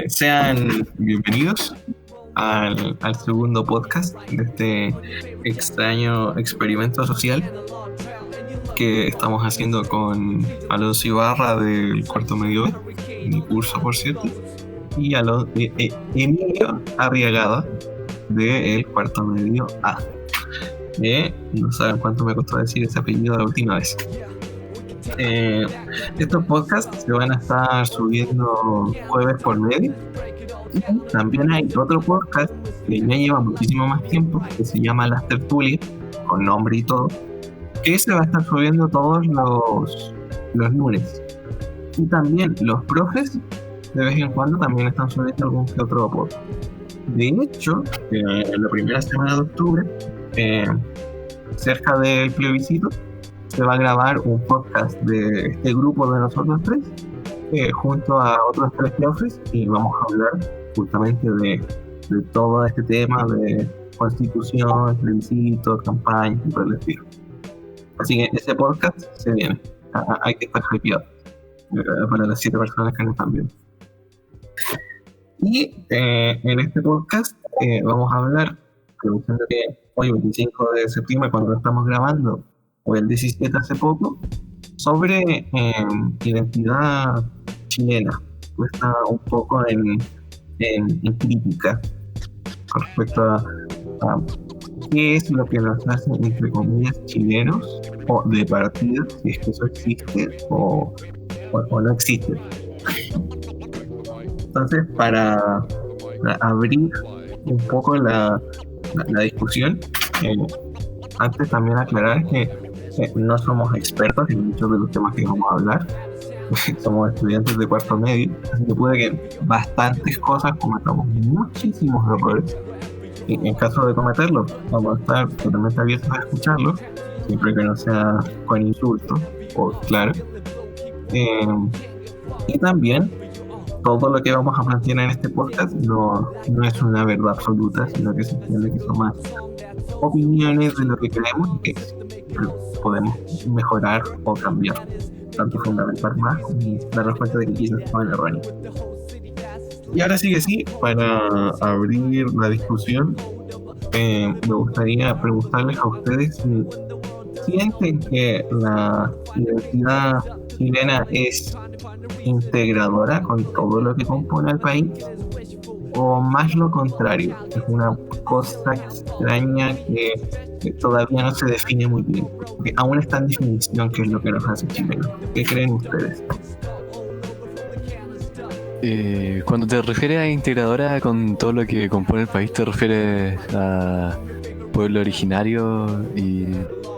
Sean bienvenidos al segundo podcast de este extraño experimento social que estamos haciendo con Alonso Ibarra del cuarto medio B, mi curso por cierto, y Emilio Arriagada del cuarto medio A. No saben cuánto me costó decir ese apellido la última vez. Estos podcasts se van a estar subiendo jueves por medio. Y también hay otro podcast que ya lleva muchísimo más tiempo, que se llama Las Tertulias, con nombre y todo, que se va a estar subiendo todos los lunes. Y también los profes, de vez en cuando, también están subiendo algún que otro podcast. De hecho, en la primera semana de octubre, cerca del plebiscito, se va a grabar un podcast de este grupo de nosotros tres, junto a otros tres profes, y vamos a hablar justamente de todo este tema de constitución, plebiscito, campaña y por el estilo. Así que ese podcast se viene. Hay que estar hypeado para las 7 personas que nos están viendo. Y en este podcast vamos a hablar, aprovechando que hoy 25 de septiembre, cuando lo estamos grabando, o el 17 hace poco, sobre identidad chilena, puesta un poco en crítica con respecto a qué es lo que nos hace, entre comillas, chilenos, o de partida, si es que eso existe o no existe. Entonces, para abrir un poco la discusión, antes también aclarar que no somos expertos en muchos de los temas que vamos a hablar. Somos estudiantes de cuarto medio, así que puede que bastantes cosas cometamos muchísimos errores. Y en caso de cometerlos, vamos a estar totalmente abiertos a escucharlos, siempre que no sea con insultos, o claro. Y también, todo lo que vamos a plantear en este podcast no es una verdad absoluta, sino que se entiende que son más opiniones de lo que creemos y que podemos mejorar o cambiar, tanto fundamentar más como darnos cuenta de que quizás estaban erróneos. Y ahora sí que sí, para abrir la discusión, me gustaría preguntarles a ustedes si sienten que la identidad chilena es integradora con todo lo que compone el país, o más lo contrario, es una cosa extraña que todavía no se define muy bien, porque aún está en definición qué es lo que nos hace chilenos. ¿Qué creen ustedes? Cuando te refieres a integradora con todo lo que compone el país, ¿te refieres a pueblo originario y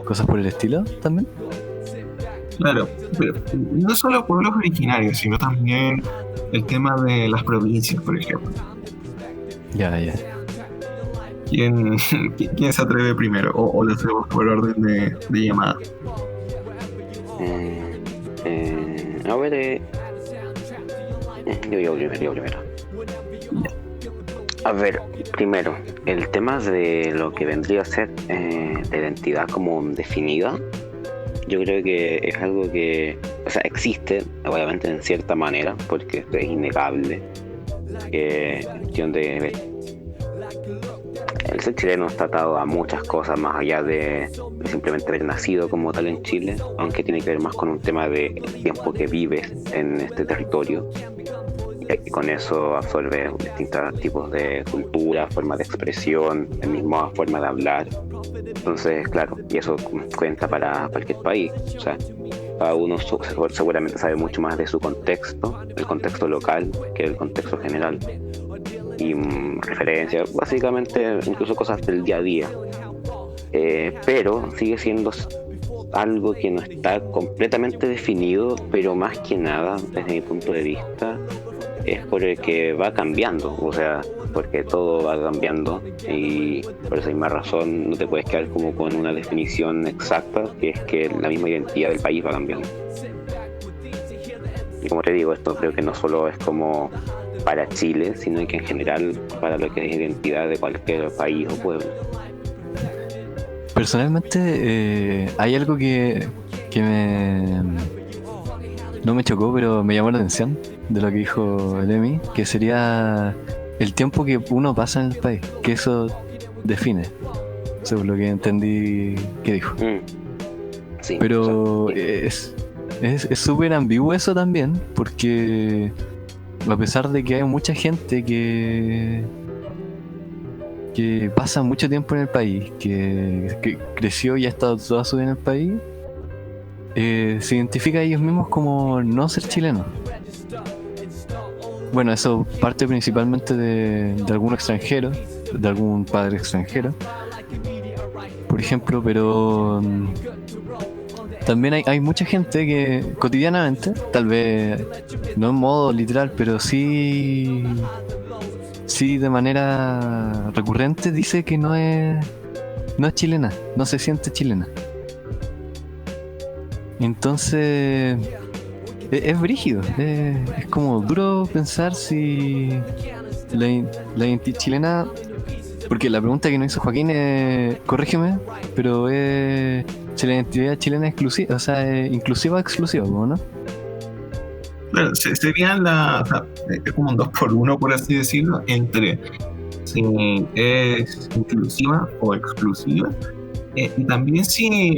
cosas por el estilo también? Claro, pero no solo pueblos originarios, sino también el tema de las provincias, por ejemplo. Ya. ¿Quién se atreve primero? ¿O lo hacemos por orden de llamada? A ver, yo primero. A ver, primero, el tema de lo que vendría a ser la identidad como definida, yo creo que es algo que, o sea, existe, obviamente en cierta manera, porque es innegable, en cuestión de el ser chileno está atado a muchas cosas más allá de simplemente haber nacido como tal en Chile, aunque tiene que ver más con un tema de tiempo que vives en este territorio, y con eso absorbe distintos tipos de cultura, forma de expresión, la misma forma de hablar. Entonces, claro, y eso cuenta para cualquier país. O sea, cada uno seguramente sabe mucho más de su contexto, el contexto local, que el contexto general. Y referencias, básicamente incluso cosas del día a día. Pero sigue siendo algo que no está completamente definido, pero más que nada, desde mi punto de vista, es por el que va cambiando, o sea, porque todo va cambiando y por esa misma razón no te puedes quedar como con una definición exacta, que es que la misma identidad del país va cambiando. Y como te digo, esto creo que no solo es como para Chile, sino que en general para lo que es identidad de cualquier país o pueblo. Personalmente, hay algo que no me chocó, pero me llamó la atención, de lo que dijo el Emi, que sería el tiempo que uno pasa en el país, que eso define, según lo que entendí que dijo. Sí, Pero o sea, es súper ambiguo eso también, porque a pesar de que hay mucha gente que pasa mucho tiempo en el país, que creció y ha estado toda su vida en el país, se identifica a ellos mismos como no ser chilenos. Bueno, eso parte principalmente de algún extranjero, de algún padre extranjero, por ejemplo, pero también hay mucha gente que cotidianamente, tal vez no en modo literal, pero sí de manera recurrente dice que no es chilena, no se siente chilena. Entonces es brígido, es como duro pensar si la identidad chilena, porque la pregunta que nos hizo Joaquín es, corrígeme, pero es si la identidad chilena es exclusiva, o sea, es inclusiva o exclusiva, ¿no? Bueno, serían o sea, es como un 2 por 1, por así decirlo, entre si es inclusiva o exclusiva, y también si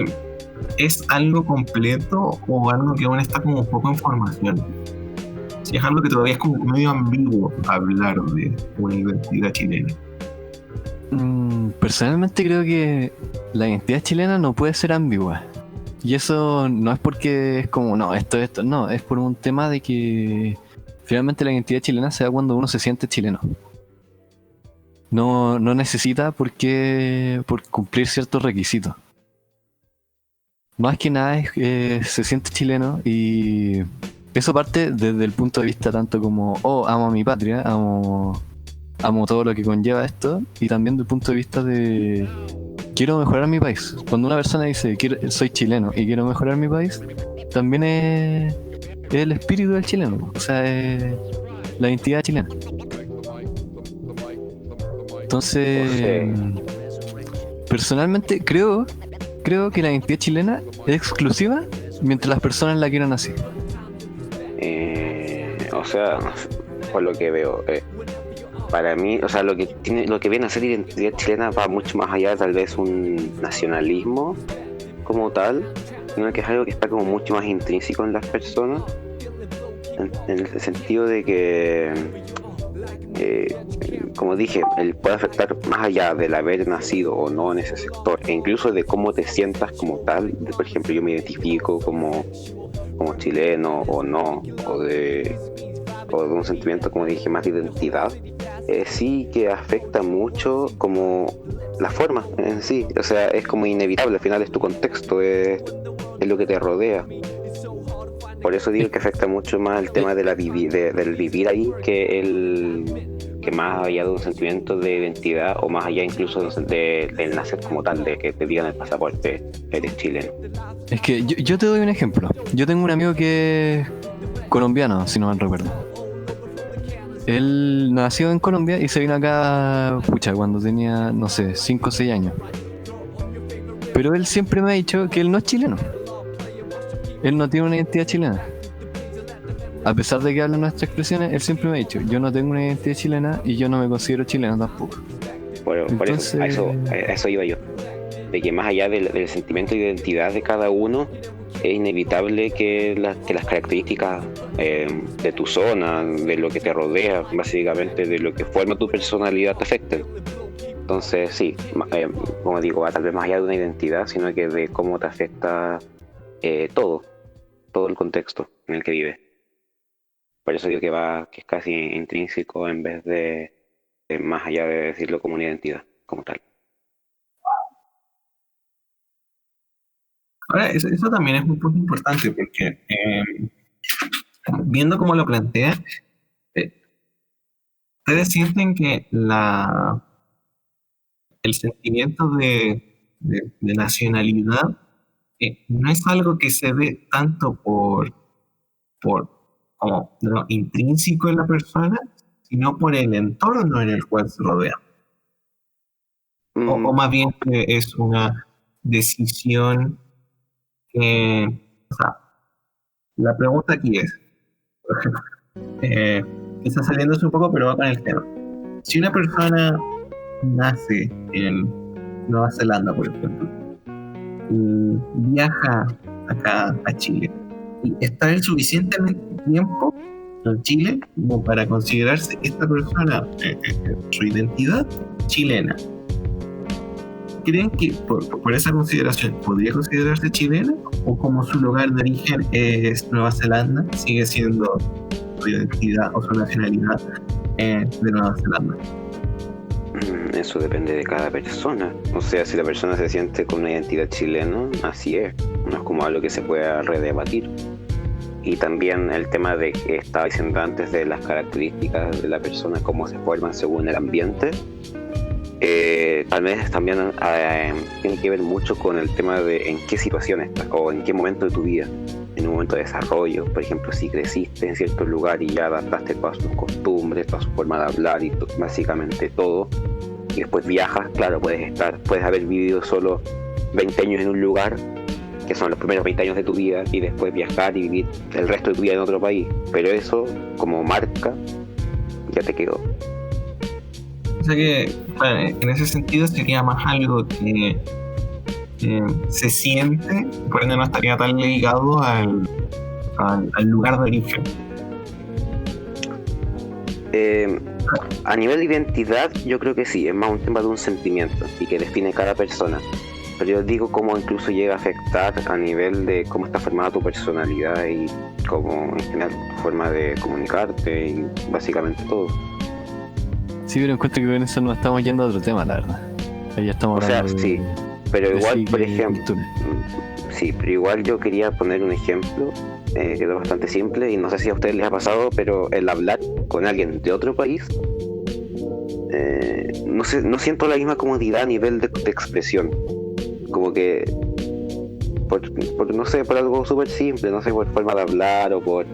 es algo completo o algo que aún está como un poco en formación. Si es algo que todavía es como medio ambiguo hablar de una identidad chilena. Personalmente creo que la identidad chilena no puede ser ambigua. Y eso no es porque es como, no, esto, no, es por un tema de que finalmente la identidad chilena se da cuando uno se siente chileno. No necesita por cumplir ciertos requisitos. Más que nada es que se siente chileno y eso parte desde el punto de vista tanto como, oh, amo a mi patria, amo todo lo que conlleva esto, y también del punto de vista de quiero mejorar mi país. Cuando una persona dice soy chileno y quiero mejorar mi país, también es el espíritu del chileno, o sea, es la identidad chilena. Entonces, personalmente creo que la identidad chilena es exclusiva mientras las personas la quieran así. O sea, por lo que veo, para mí, o sea, lo que viene a ser identidad chilena va mucho más allá de tal vez un nacionalismo como tal, sino que es algo que está como mucho más intrínseco en las personas, en el sentido de que, como dije, él puede afectar más allá del haber nacido o no en ese sector, e incluso de cómo te sientas como tal. Por ejemplo, yo me identifico como chileno o no, o de un sentimiento, como dije, más de identidad. Sí que afecta mucho como la forma en sí, o sea, es como inevitable, al final es tu contexto, es lo que te rodea. Por eso digo que afecta mucho más el tema del vivir ahí que más allá de un sentimiento de identidad, o más allá incluso del nacer como tal, de que te digan el pasaporte, eres chileno. Es que yo te doy un ejemplo. Yo tengo un amigo que es colombiano, si no mal recuerdo. Él nació en Colombia y se vino acá, pucha, cuando tenía, no sé, 5 o 6 años. Pero él siempre me ha dicho que él no es chileno. Él no tiene una identidad chilena. A pesar de que habla nuestras expresiones, él siempre me ha dicho, yo no tengo una identidad chilena y yo no me considero chileno tampoco. Por Entonces, eso, a eso iba yo. De que más allá del sentimiento de identidad de cada uno, es inevitable que las características de tu zona, de lo que te rodea, básicamente de lo que forma tu personalidad, te afecten. Entonces, sí, como digo, va tal vez más allá de una identidad, sino que de cómo te afecta todo el contexto en el que vives. Por eso digo que es casi intrínseco en vez de más allá de decirlo como una identidad, como tal. Ahora, eso también es un punto importante porque viendo cómo lo plantea, eh, ustedes sienten que el sentimiento de nacionalidad no es algo que se ve tanto por como lo intrínseco en la persona, sino por el entorno en el cual se rodea. O más bien que es una decisión que, o sea, la pregunta aquí es, Está saliéndose un poco, pero va con el tema. Si una persona nace en Nueva Zelanda, por ejemplo, y viaja acá a Chile y está el suficiente tiempo en Chile como para considerarse esta persona su identidad chilena, ¿creen que por esa consideración podría considerarse chilena, o como su lugar de origen es Nueva Zelanda, sigue siendo su identidad o su nacionalidad de Nueva Zelanda? Eso depende de cada persona. O sea, si la persona se siente con una identidad chilena, así es. No es como algo que se pueda redebatir. Y también el tema de que estaba diciendo antes de las características de la persona, cómo se forman según el ambiente. Tal vez también tiene que ver mucho con el tema de en qué situación estás o en qué momento de tu vida. En un momento de desarrollo, por ejemplo, si creciste en cierto lugar y ya adaptaste todas tus costumbres, toda su forma de hablar y básicamente todo, y después viajas, claro, puedes haber vivido solo 20 años en un lugar, que son los primeros 20 años de tu vida, y después viajar y vivir el resto de tu vida en otro país, pero eso como marca ya te quedó. O sea que, bueno, en ese sentido sería más algo que se siente, por ende no estaría tan ligado al lugar de origen. A nivel de identidad, yo creo que sí, es más un tema de un sentimiento y que define cada persona. Pero yo digo cómo incluso llega a afectar a nivel de cómo está formada tu personalidad y cómo en general tu forma de comunicarte y básicamente todo. Sí, pero encuentro que con eso nos estamos yendo a otro tema, la verdad. Ahí ya estamos hablando sí, pero igual, por ejemplo, cultura. Sí, pero igual yo quería poner un ejemplo que es bastante simple y no sé si a ustedes les ha pasado, pero el hablar con alguien de otro país, no siento la misma comodidad a nivel de expresión. Como que, no sé, por algo súper simple, no sé, por forma de hablar o por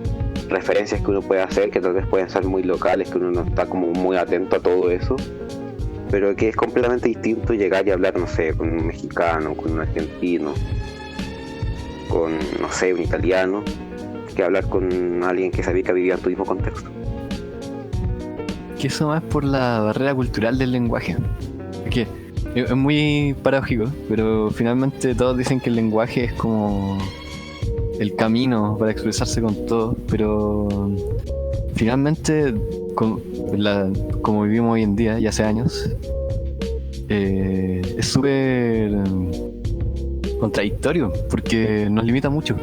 referencias que uno puede hacer, que tal vez pueden ser muy locales, que uno no está como muy atento a todo eso, pero que es completamente distinto llegar y hablar, no sé, con un mexicano, con un argentino, con, no sé, un italiano, que hablar con alguien que sabía que vivía en tu mismo contexto. Que eso más por la barrera cultural del lenguaje. Que es muy paradójico, pero finalmente todos dicen que el lenguaje es como el camino para expresarse con todo, pero finalmente, como vivimos hoy en día, ya hace años, es súper contradictorio, porque nos limita mucho.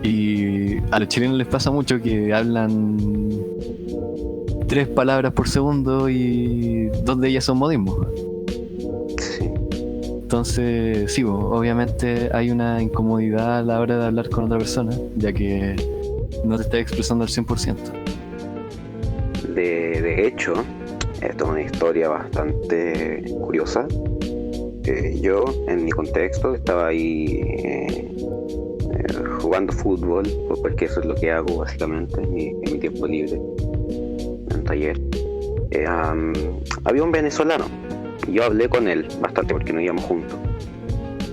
Y a los chilenos les pasa mucho que hablan 3 palabras por segundo y 2 de ellas son modismos. Sí. Entonces, sí, obviamente hay una incomodidad a la hora de hablar con otra persona, ya que no te estás expresando al 100%. De hecho, esto es una historia bastante curiosa. Yo, en mi contexto, estaba ahí jugando fútbol, porque eso es lo que hago básicamente en mi tiempo libre, en un taller. Había un venezolano. Yo hablé con él bastante porque no íbamos juntos.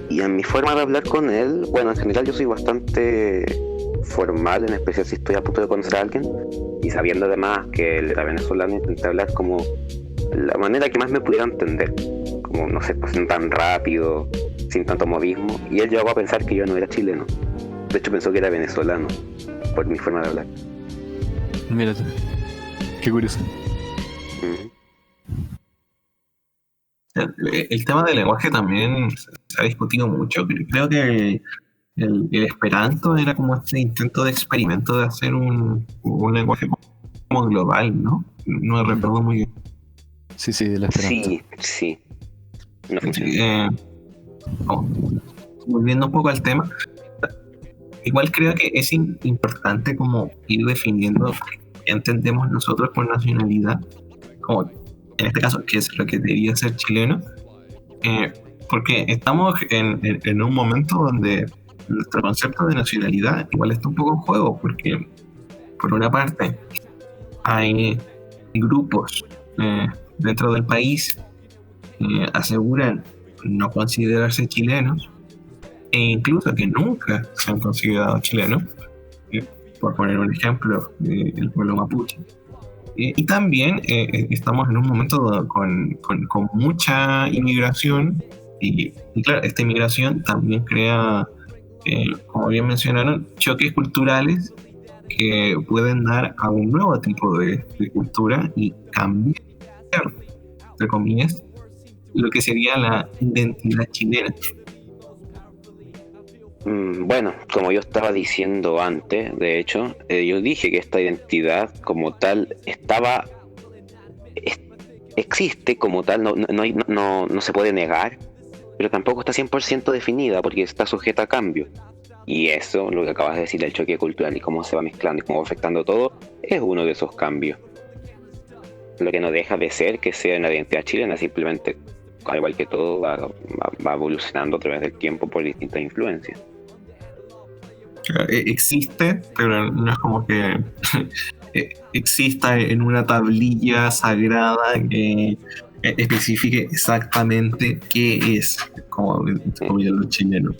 Y en mi forma de hablar con él, bueno, en general yo soy bastante formal, en especial si estoy a punto de conocer a alguien. Y sabiendo además que él era venezolano, intenté hablar como la manera que más me pudiera entender. Como, no sé, pues, no tan rápido, sin tanto modismo. Y él llegó a pensar que yo no era chileno. De hecho pensó que era venezolano, por mi forma de hablar. Mira tú, qué curioso. El tema del lenguaje también se ha discutido mucho. Creo que el esperanto era como este intento de experimento de hacer un lenguaje como global, ¿no? No me recuerdo muy bien. Sí, el esperanto. Sí. No funciona. Volviendo un poco al tema, igual creo que es importante como ir definiendo qué entendemos nosotros por nacionalidad, como en este caso, qué es lo que debería ser chileno, porque estamos en un momento donde nuestro concepto de nacionalidad igual está un poco en juego, porque por una parte hay grupos dentro del país que aseguran no considerarse chilenos e incluso que nunca se han considerado chilenos, por poner un ejemplo, el pueblo mapuche. Y también estamos en un momento con mucha inmigración y claro, esta inmigración también crea, como bien mencionaron, choques culturales que pueden dar a un nuevo tipo de cultura y cambiar, entre comillas, lo que sería la identidad chilena. Bueno, como yo estaba diciendo antes, de hecho, yo dije que esta identidad como tal existe como tal, no se puede negar, pero tampoco está 100% definida porque está sujeta a cambio. Y eso, lo que acabas de decir, el choque cultural y cómo se va mezclando y cómo va afectando todo, es uno de esos cambios. Lo que no deja de ser que sea una identidad chilena, simplemente, al igual que todo, va evolucionando a través del tiempo por distintas influencias. Existe, pero no es como que exista en una tablilla sagrada que especifique exactamente qué es, como los chilenos.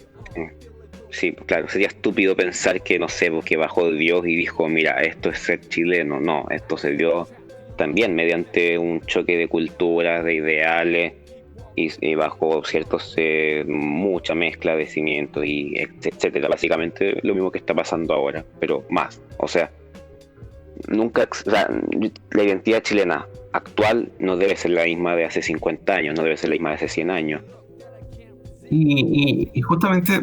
Sí, claro, sería estúpido pensar que, no sé, que bajó Dios y dijo, mira, esto es ser chileno. No, esto se dio también mediante un choque de culturas, de ideales, y bajo ciertos, mucha mezcla de cimientos, y etcétera. Básicamente lo mismo que está pasando ahora, pero más. O sea, o sea, la identidad chilena actual no debe ser la misma de hace 50 años, no debe ser la misma de hace 100 años. Y justamente,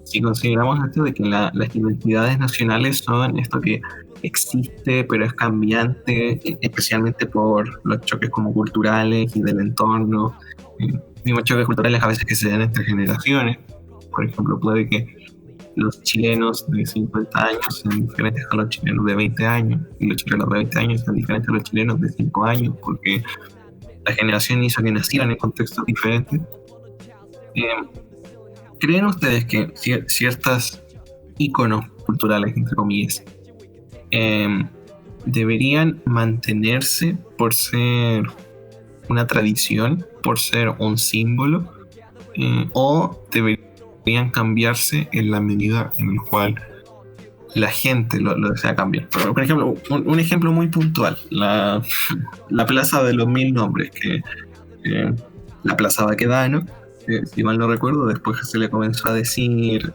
si consideramos esto de que las identidades nacionales son esto que existe, pero es cambiante, especialmente por los choques como culturales y del entorno, mismos choques culturales a veces que se dan entre generaciones. Por ejemplo, puede que los chilenos de 50 años sean diferentes a los chilenos de 20 años, y los chilenos de 20 años sean diferentes a los chilenos de 5 años, porque la generación hizo que nacieran en contextos diferentes. ¿Creen ustedes que ciertos íconos culturales, entre comillas, deberían mantenerse por ser una tradición, por ser un símbolo, o deberían cambiarse en la medida en la cual la gente lo desea cambiar? Por ejemplo, un ejemplo muy puntual, la Plaza de los Mil Nombres, que la Plaza Baquedano, si mal no recuerdo, después se le comenzó a decir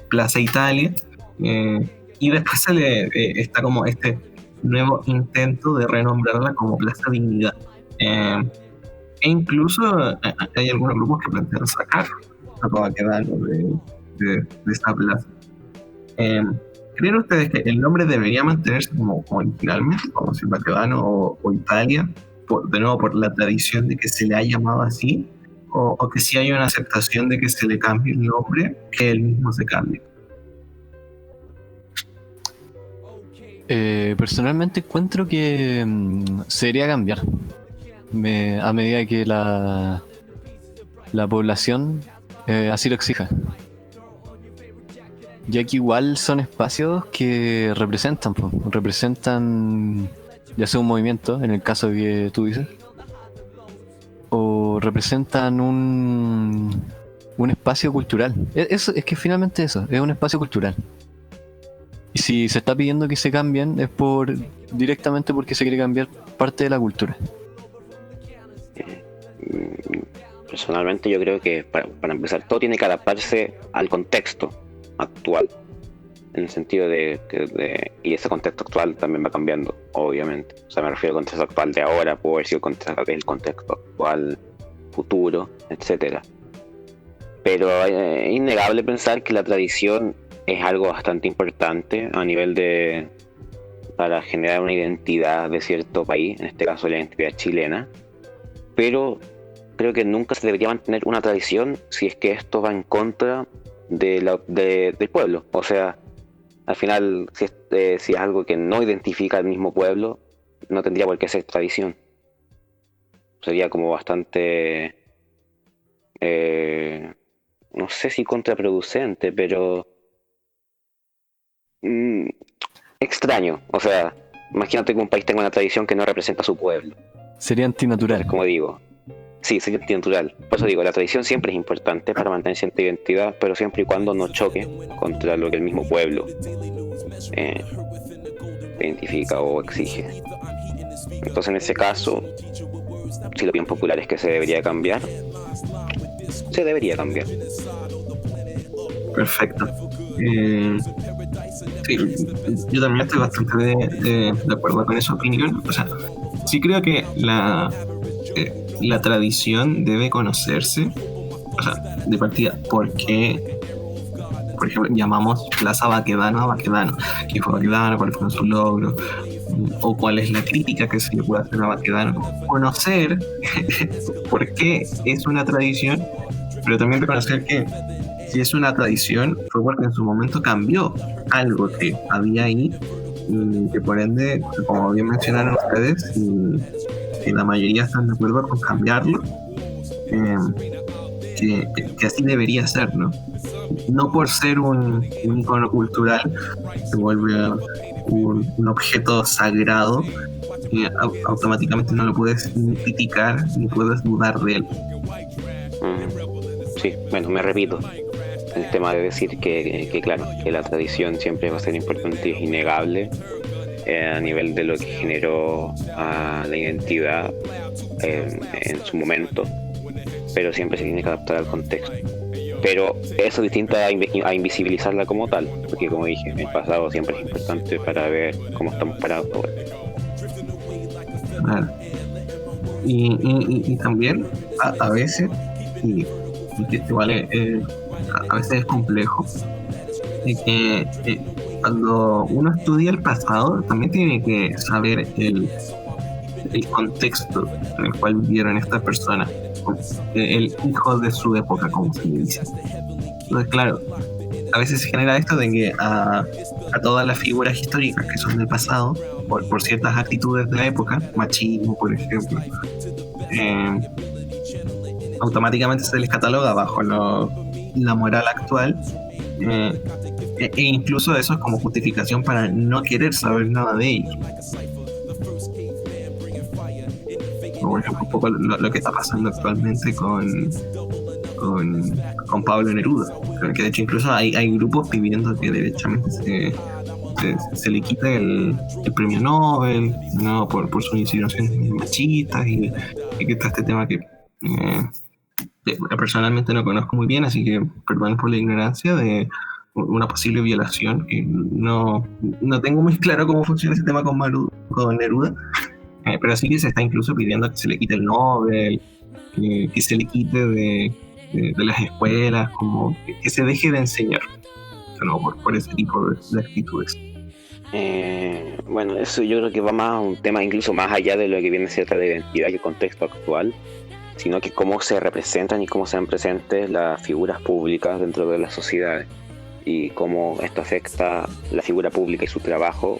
Plaza Italia, y después está como este nuevo intento de renombrarla como Plaza Dignidad. E incluso hay algunos grupos que plantean sacar a Baquedano de esta plaza. ¿Creen ustedes que el nombre debería mantenerse como originalmente, como si Baquedano o Italia, de nuevo por la tradición de que se le ha llamado así? O que si hay una aceptación de que se le cambie el nombre, que él mismo se cambie? Personalmente encuentro que se debería cambiar a medida que la población así lo exija, ya que igual son espacios que representan ya sea un movimiento, en el caso que tú dices, o representan un espacio cultural. Es que finalmente eso, es un espacio cultural. Y si se está pidiendo que se cambien es directamente porque se quiere cambiar parte de la cultura. Personalmente yo creo que para empezar todo tiene que adaptarse al contexto actual, en el sentido y ese contexto actual también va cambiando, obviamente. O sea, me refiero al contexto actual de ahora, puede haber sido el contexto actual futuro, etcétera. Pero es innegable pensar que la tradición es algo bastante importante a nivel para generar una identidad de cierto país, en este caso la identidad chilena, pero creo que nunca se debería mantener una tradición si es que esto va en contra del pueblo. O sea, al final, si es algo que no identifica al mismo pueblo, no tendría por qué ser tradición. Sería como bastante, no sé si contraproducente, pero extraño. O sea, imagínate que un país tenga una tradición que no representa a su pueblo. Sería antinatural. Como digo, Sí, sería antinatural. Por eso digo, la tradición siempre es importante para mantener cierta identidad, pero siempre y cuando no choque contra lo que el mismo pueblo eh, identifica o exige. Entonces, en ese caso, si la opinión popular es que se debería cambiar, se debería cambiar. Perfecto. Sí, yo también estoy bastante de acuerdo con esa opinión. O sea, sí creo que la tradición debe conocerse, o sea, de partida, porque, por ejemplo, llamamos Plaza Baquedano a Baquedano. ¿Quién fue Baquedano? ¿Cuáles fueron sus logros? O cuál es la crítica que se le puede hacer a Baquedano. Conocer por qué es una tradición, pero también reconocer que si es una tradición fue porque en su momento cambió algo que había ahí y que por ende, como bien mencionaron ustedes, y la mayoría están de acuerdo con cambiarlo, que así debería ser, ¿no? No por ser un icono cultural se vuelve un objeto sagrado que automáticamente no lo puedes ni criticar ni puedes dudar de él. Sí, bueno, me repito. El tema de decir que claro, que la tradición siempre va a ser importante y es innegable a nivel de lo que generó la identidad en su momento, pero siempre se tiene que adaptar al contexto. Pero eso es distinto a invisibilizarla como tal, porque como dije, el pasado siempre es importante para ver cómo estamos parados ahora. Claro. Y también a veces, y que igual a veces es complejo, que cuando uno estudia el pasado también tiene que saber el contexto en el cual vivieron estas personas, el hijo de su época, como se le dice. Entonces, claro, a veces se genera esto de que a todas las figuras históricas que son del pasado, por ciertas actitudes de la época, machismo, por ejemplo, automáticamente se les cataloga bajo la moral actual, e incluso eso es como justificación para no querer saber nada de ellos. Por ejemplo, un poco lo que está pasando actualmente con Pablo Neruda, que de hecho incluso hay grupos pidiendo que derechamente se le quite el premio Nobel, ¿no? por sus insinuaciones machistas y que está este tema que personalmente no conozco muy bien, así que perdón por la ignorancia de una posible violación, que no tengo muy claro cómo funciona ese tema con Neruda, pero sí que se está incluso pidiendo que se le quite el Nobel, que se le quite de las escuelas, como que se deje de enseñar, ¿no? por ese tipo de actitudes. Bueno, eso yo creo que va más a un tema incluso más allá de lo que viene a ser la identidad y el contexto actual, sino que cómo se representan y cómo se ven presentes las figuras públicas dentro de las sociedades y cómo esto afecta la figura pública y su trabajo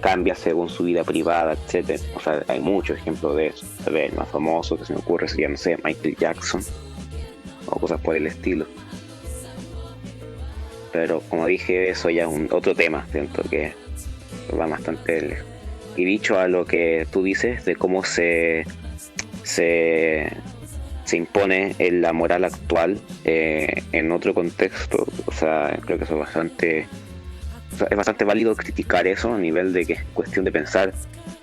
cambia según su vida privada, etcétera. O sea, hay muchos ejemplos de eso. Tal vez el más famoso que se me ocurre sería, no sé, Michael Jackson o cosas por el estilo. Pero como dije, eso ya es otro tema, siento que va bastante lejos. Y dicho a lo que tú dices de cómo se impone en la moral actual en otro contexto, o sea, creo que eso es bastante válido criticar eso a nivel de que es cuestión de pensar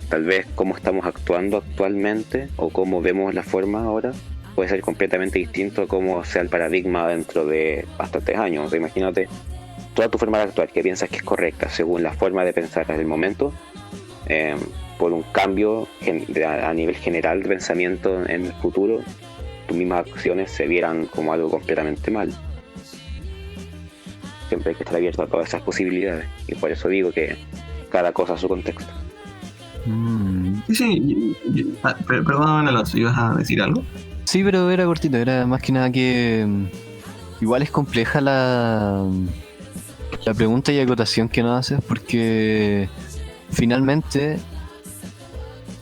tal vez cómo estamos actuando actualmente o cómo vemos la forma ahora puede ser completamente distinto a cómo sea el paradigma dentro de bastantes años. O sea, imagínate toda tu forma de actuar que piensas que es correcta según la forma de pensar en el momento, por un cambio a nivel general de pensamiento en el futuro, tus mismas acciones se vieran como algo completamente mal. Siempre hay que estar abierto a todas esas posibilidades y por eso digo que cada cosa a su contexto. Sí, perdón, Alonso, ¿ibas a decir algo? Sí, pero era cortito, era más que nada que igual es compleja la pregunta y acotación que nos haces, porque finalmente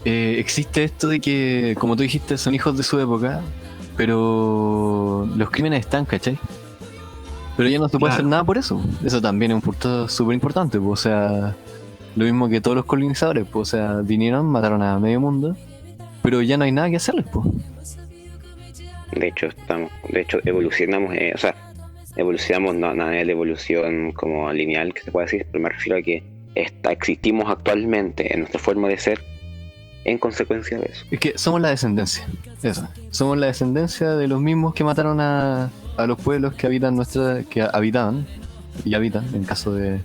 existe esto de que, como tú dijiste, son hijos de su época, pero los crímenes están, ¿cachai? Pero ya no se puede hacer nada por eso. Eso también es un punto súper importante, pues, o sea, lo mismo que todos los colonizadores, pues, o sea, vinieron, mataron a medio mundo pero ya no hay nada que hacerles, pues. De hecho evolucionamos no a nivel de evolución como lineal, que se puede decir, pero me refiero a que existimos actualmente en nuestra forma de ser en consecuencia de eso. Es que somos la descendencia, eso. Somos la descendencia de los mismos que mataron a los pueblos que habitaban y habitan, en caso de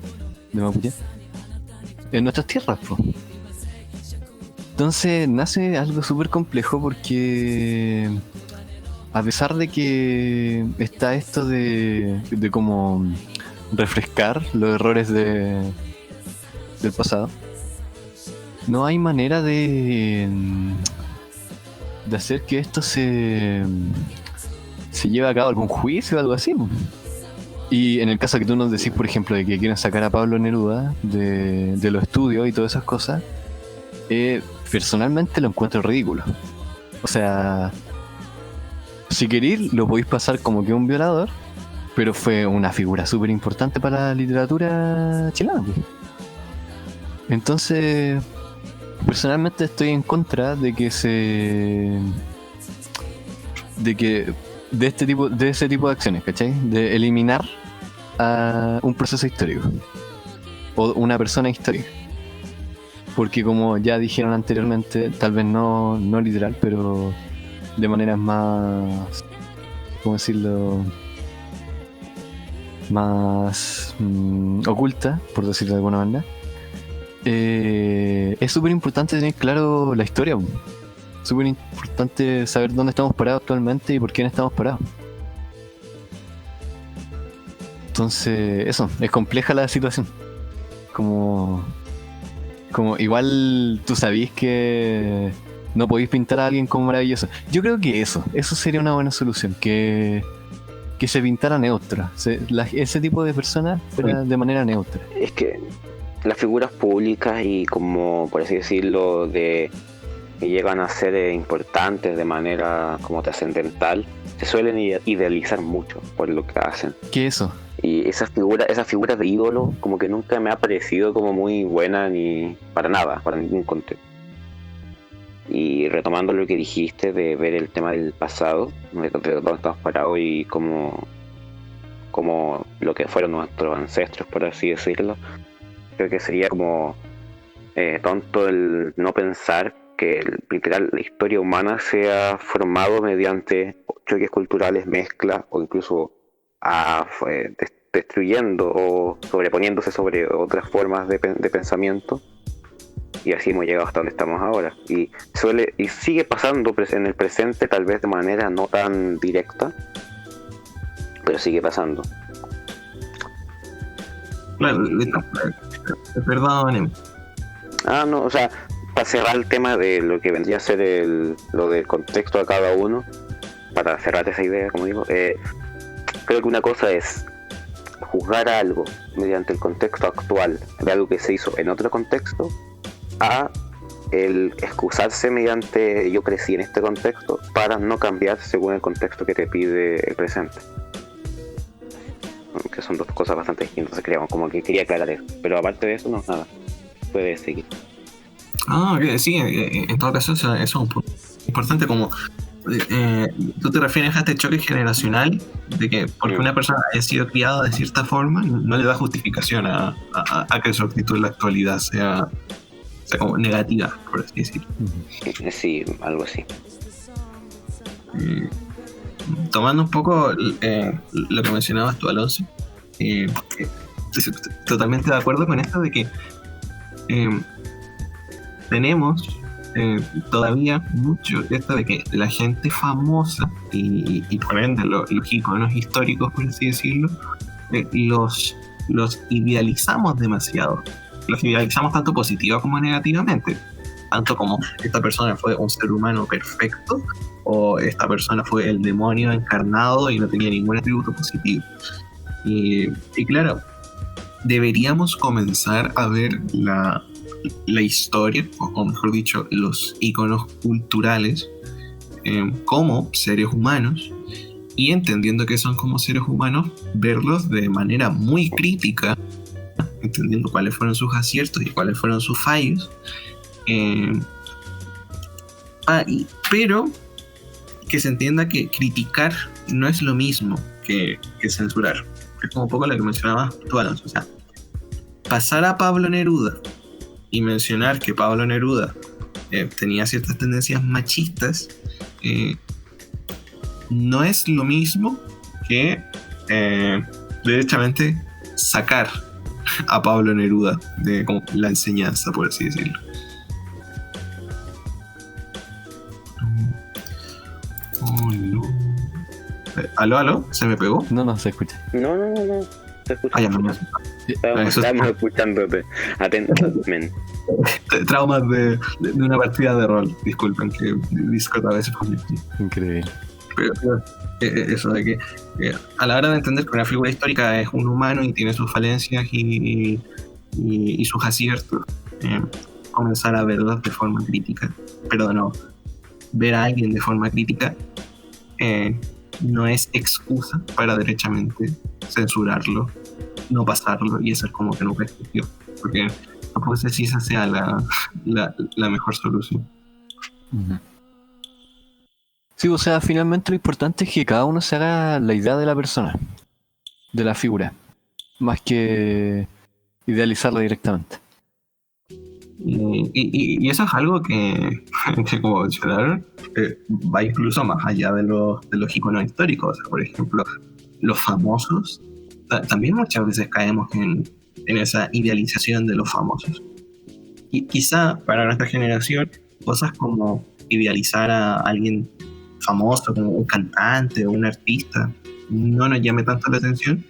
Mapuche, en nuestras tierras, pues. Entonces nace algo súper complejo porque a pesar de que está esto de como refrescar los errores del pasado, no hay manera de hacer que esto se lleve a cabo algún juicio o algo así. Y en el caso que tú nos decís, por ejemplo, de que quieren sacar a Pablo Neruda de los estudios y todas esas cosas, personalmente lo encuentro ridículo. O sea, si queréis, lo podéis pasar como que un violador, pero fue una figura súper importante para la literatura chilena. Entonces, personalmente estoy en contra de que de ese tipo de acciones, ¿cachai? De eliminar a un proceso histórico o una persona histórica. Porque como ya dijeron anteriormente, tal vez no literal, pero de maneras más, ¿cómo decirlo? Más oculta, por decirlo de alguna manera. Es súper importante tener claro la historia. Súper importante saber dónde estamos parados actualmente y por quién estamos parados. Entonces, eso, es compleja la situación. Como igual tú sabís que no podéis pintar a alguien como maravilloso. Yo creo que eso sería una buena solución, que se pintara neutra. Ese tipo de personas fuera de manera neutra. Es que las figuras públicas y como, por así decirlo, que llegan a ser importantes de manera como trascendental, se suelen idealizar mucho por lo que hacen. ¿Qué es eso? Y esa figura de ídolo como que nunca me ha parecido como muy buena ni para nada, para ningún contexto. Y retomando lo que dijiste de ver el tema del pasado, de dónde estamos parados y como lo que fueron nuestros ancestros, por así decirlo, creo que sería como tonto el no pensar que literal la historia humana se ha formado mediante choques culturales, mezclas o incluso destruyendo o sobreponiéndose sobre otras formas de pensamiento, y así hemos llegado hasta donde estamos ahora, y sigue pasando en el presente, tal vez de manera no tan directa, pero sigue pasando. Claro, perdón. No, o sea, para cerrar el tema de lo que vendría a ser lo del contexto a cada uno, para cerrar esa idea, como digo, creo que una cosa es juzgar algo mediante el contexto actual de algo que se hizo en otro contexto, a el excusarse mediante yo crecí en este contexto para no cambiar según el contexto que te pide el presente. Que son dos cosas bastante distintas, como que quería aclarar eso. Pero aparte de eso, no, nada. Puedes seguir. Sí, en todo caso eso es un punto importante, como tú te refieres a este choque generacional de que porque una persona haya sido criada de cierta forma no le da justificación a que su actitud en la actualidad sea como negativa, por así decirlo. Sí, algo así. Tomando un poco lo que mencionabas tú, Alonso, estoy totalmente de acuerdo con esto de que tenemos todavía mucho esto de que la gente famosa y por ende los iconos históricos, por así decirlo, los idealizamos demasiado. Los idealizamos tanto positiva como negativamente, tanto como esta persona fue un ser humano perfecto o esta persona fue el demonio encarnado y no tenía ningún atributo positivo. Y claro, deberíamos comenzar a ver la historia, o mejor dicho, los iconos culturales como seres humanos, y entendiendo que son como seres humanos, verlos de manera muy crítica, entendiendo cuáles fueron sus aciertos y cuáles fueron sus fallos, Pero que se entienda que criticar no es lo mismo que censurar. Es como un poco lo que mencionabas tú, Alonso. O sea, pasar a Pablo Neruda y mencionar que Pablo Neruda tenía ciertas tendencias machistas no es lo mismo que derechamente sacar a Pablo Neruda de como la enseñanza, por así decirlo. Oh, no. ¿Aló? ¿Se me pegó? No, se escucha. No. Se escucha. Ya no. Estamos escuchándote atentamente. Traumas de una partida de rol. Disculpen que Discord a veces fue Increíble. pero eso de que a la hora de entender que una figura histórica es un humano y tiene sus falencias y sus aciertos, comenzar a verlos de forma crítica. Pero no, ver a alguien de forma crítica no es excusa para derechamente censurarlo, no pasarlo y hacer como que nunca existió, porque tampoco sé si esa sea la mejor solución. Uh-huh. Sí, o sea, finalmente lo importante es que cada uno se haga la idea de la persona, de la figura, más que idealizarla directamente. Y eso es algo que como mencionaron, va incluso más allá de los iconos históricos. O sea, por ejemplo, los famosos, también muchas veces caemos en esa idealización de los famosos. Y quizá para nuestra generación, cosas como idealizar a alguien famoso, como un cantante o un artista, no nos llame tanto la atención,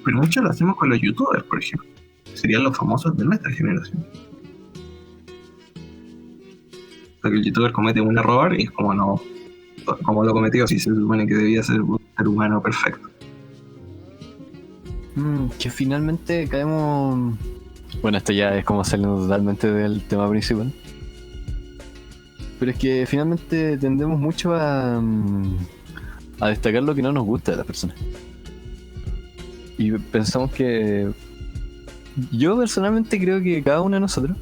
pero mucho lo hacemos con los youtubers, por ejemplo. Serían los famosos de nuestra generación. Porque el youtuber comete un error y es como no, como lo cometió, si se supone que debía ser un ser humano perfecto. Que finalmente caemos... Bueno, esto ya es como saliendo totalmente del tema principal. Pero es que finalmente tendemos mucho a destacar lo que no nos gusta de la persona. Y pensamos que... Yo personalmente creo que cada uno de nosotros,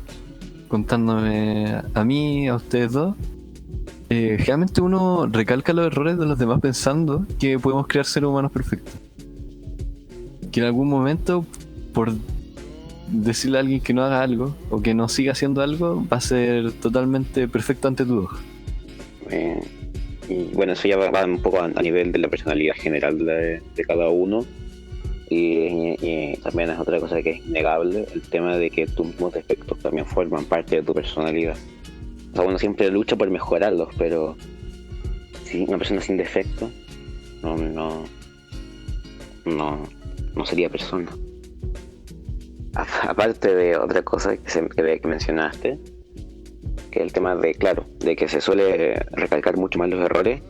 contándome a mí, a ustedes dos, generalmente uno recalca los errores de los demás pensando que podemos crear seres humanos perfectos. Que en algún momento, por decirle a alguien que no haga algo o que no siga haciendo algo, va a ser totalmente perfecto ante tus ojos. Y bueno, eso ya va un poco a nivel de la personalidad general de cada uno. Y también es otra cosa que es innegable, el tema de que tus mismos defectos también forman parte de tu personalidad. O sea, uno siempre lucha por mejorarlos, pero si una persona sin defecto no sería persona. Aparte de otra cosa que mencionaste, que es el tema de que se suele recalcar mucho más los errores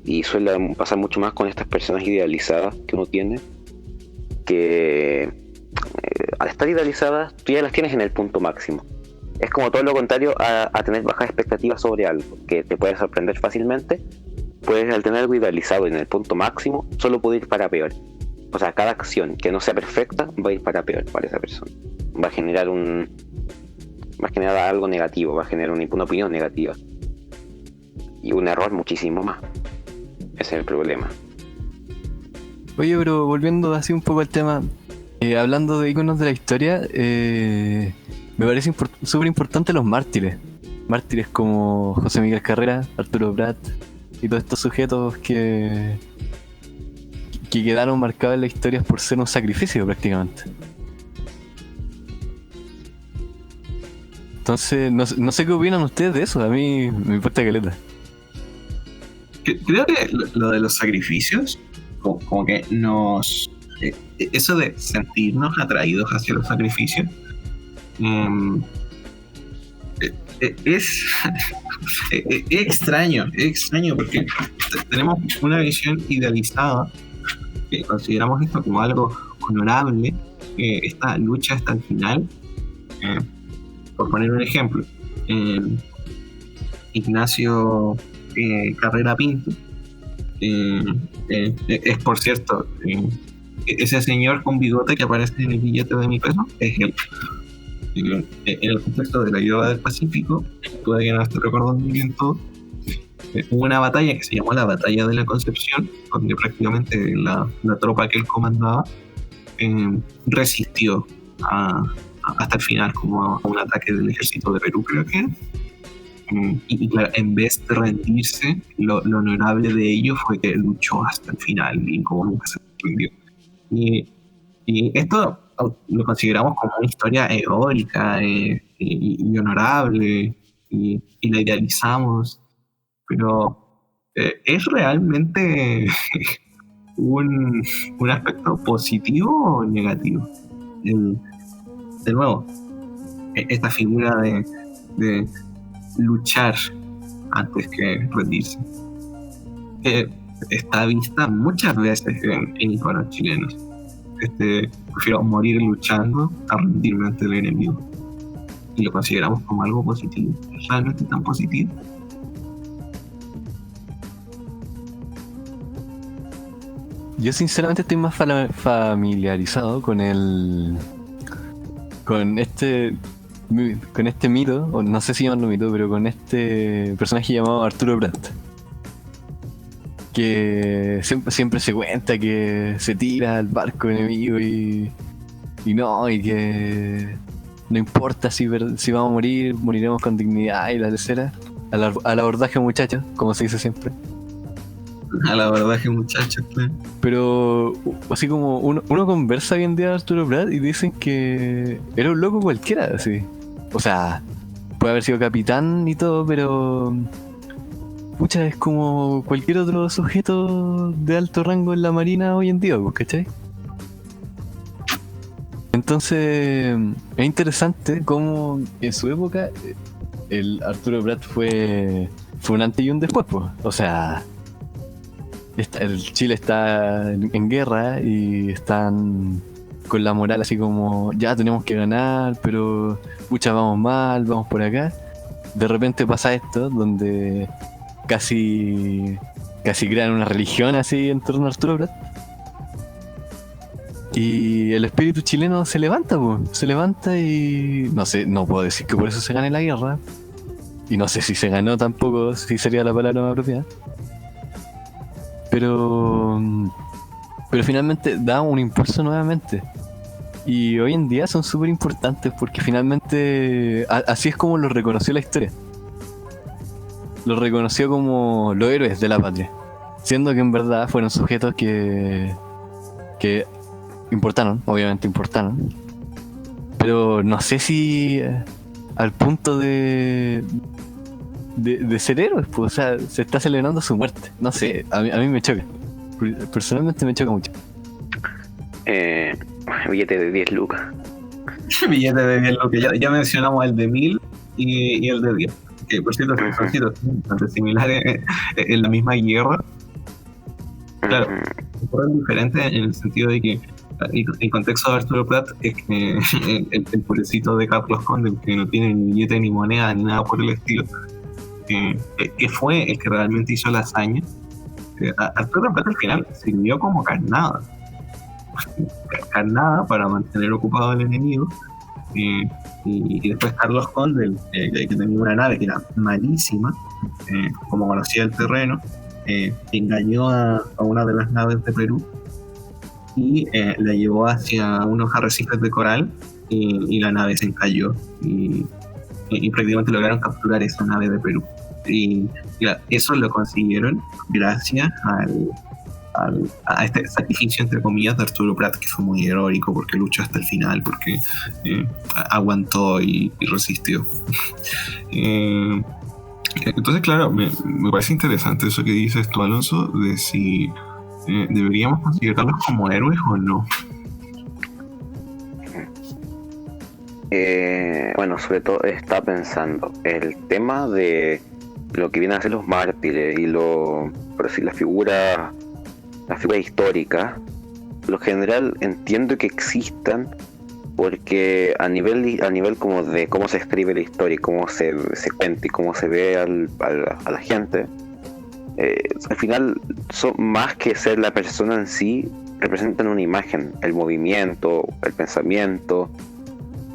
y suele pasar mucho más con estas personas idealizadas que uno tiene, que al estar idealizadas tú ya las tienes en el punto máximo. Es como todo lo contrario a tener bajas expectativas sobre algo, que te puede sorprender fácilmente. Puedes, al tener algo idealizado en el punto máximo, solo puede ir para peor. O sea, cada acción que no sea perfecta va a ir para peor para esa persona. Va a generar algo negativo, va a generar una opinión negativa. Y un error muchísimo más. Ese es el problema. Oye, pero volviendo así un poco al tema, hablando de iconos de la historia, me parece súper importante los mártires. Mártires como José Miguel Carrera, Arturo Prat y todos estos sujetos que quedaron marcados en la historia por ser un sacrificio prácticamente. Entonces, no sé qué opinan ustedes de eso, a mí me importa caleta. Creo que lo de los sacrificios, como que nos... eso de sentirnos atraídos hacia los sacrificios, es extraño porque tenemos una visión idealizada que consideramos esto como algo honorable, esta lucha hasta el final. Por poner un ejemplo, Ignacio Carrera Pinto es, por cierto, ese señor con bigote que aparece en el billete de 1.000 pesos, es él. En el contexto de la guerra del Pacífico, puede que no esté recordando bien todo, hubo una batalla que se llamó la Batalla de la Concepción, donde prácticamente la tropa que él comandaba resistió hasta el final, como a un ataque del ejército de Perú, creo que era. Y claro, en vez de rendirse, lo honorable de ello fue que luchó hasta el final y como nunca se rindió. Y esto lo consideramos como una historia heroica y honorable y la idealizamos, pero ¿es realmente un aspecto positivo o negativo? De nuevo, esta figura de luchar antes que rendirse está vista muchas veces en iconos chilenos. Prefiero morir luchando a rendirme ante el enemigo, y lo consideramos como algo positivo. ¿Es realmente tan positivo? Yo sinceramente estoy más familiarizado con con este mito, o no sé si llamarlo mito, pero con este personaje llamado Arturo Prat, que siempre se cuenta que se tira al barco enemigo y que no importa si vamos a morir, moriremos con dignidad y la tercera al abordaje, muchachos, como se dice siempre. A la verdad que muchachos, claro. Pero así como uno conversa hoy en día de Arturo Prat y dicen que era un loco cualquiera, así. O sea, puede haber sido capitán y todo, pero pucha, es como cualquier otro sujeto de alto rango en la marina hoy en día, ¿cachai? Entonces es interesante cómo en su época el Arturo Prat fue un antes y un después, pues. O sea, el Chile está en guerra y están con la moral así como ya tenemos que ganar, pero pucha, vamos mal, vamos por acá. De repente pasa esto donde casi crean una religión así en torno a Arturo Prat. Y el espíritu chileno se levanta, y no sé, no puedo decir que por eso se gane la guerra. Y no sé si se ganó tampoco, si sería la palabra más apropiada. Pero finalmente da un impulso nuevamente. Y hoy en día son súper importantes porque finalmente así es como lo reconoció la historia. Lo reconoció como los héroes de la patria. Siendo que en verdad fueron sujetos que importaron, obviamente importaron. Pero no sé si al punto de ser héroes, pues, o sea, se está celebrando su muerte. No sé, a mí me choca. Personalmente me choca mucho. Billete de 10 lucas. Billete de 10 lucas. Ya mencionamos el de 1000 y el de 10. Que por cierto son bastante similares en la misma guerra. Claro, fueron diferentes en el sentido de que el contexto de Arturo Prat es que el pobrecito de Carlos Conde, que no tiene ni billete ni moneda ni nada por el estilo, que fue el que realmente hizo la hazaña. Arturo Prat al final sirvió como carnada para mantener ocupado al enemigo, y después Carlos Conde, que tenía una nave que era malísima, como conocía el terreno, engañó a una de las naves de Perú y la llevó hacia unos arrecifes de coral, y la nave se encalló y prácticamente lograron capturar esa nave de Perú. Y claro, eso lo consiguieron gracias a este sacrificio entre comillas de Arturo Prat, que fue muy heroico porque luchó hasta el final, porque aguantó y resistió. Entonces, claro, me parece interesante eso que dices tú, Alonso, de si deberíamos considerarlos como héroes o no. Bueno, sobre todo está pensando el tema de lo que vienen a ser los mártires y por decir, la figura histórica. Lo general entiendo que existan porque a nivel como de cómo se escribe la historia y cómo se cuenta y cómo se ve a la gente, al final son más que ser la persona en sí, representan una imagen, el movimiento, el pensamiento,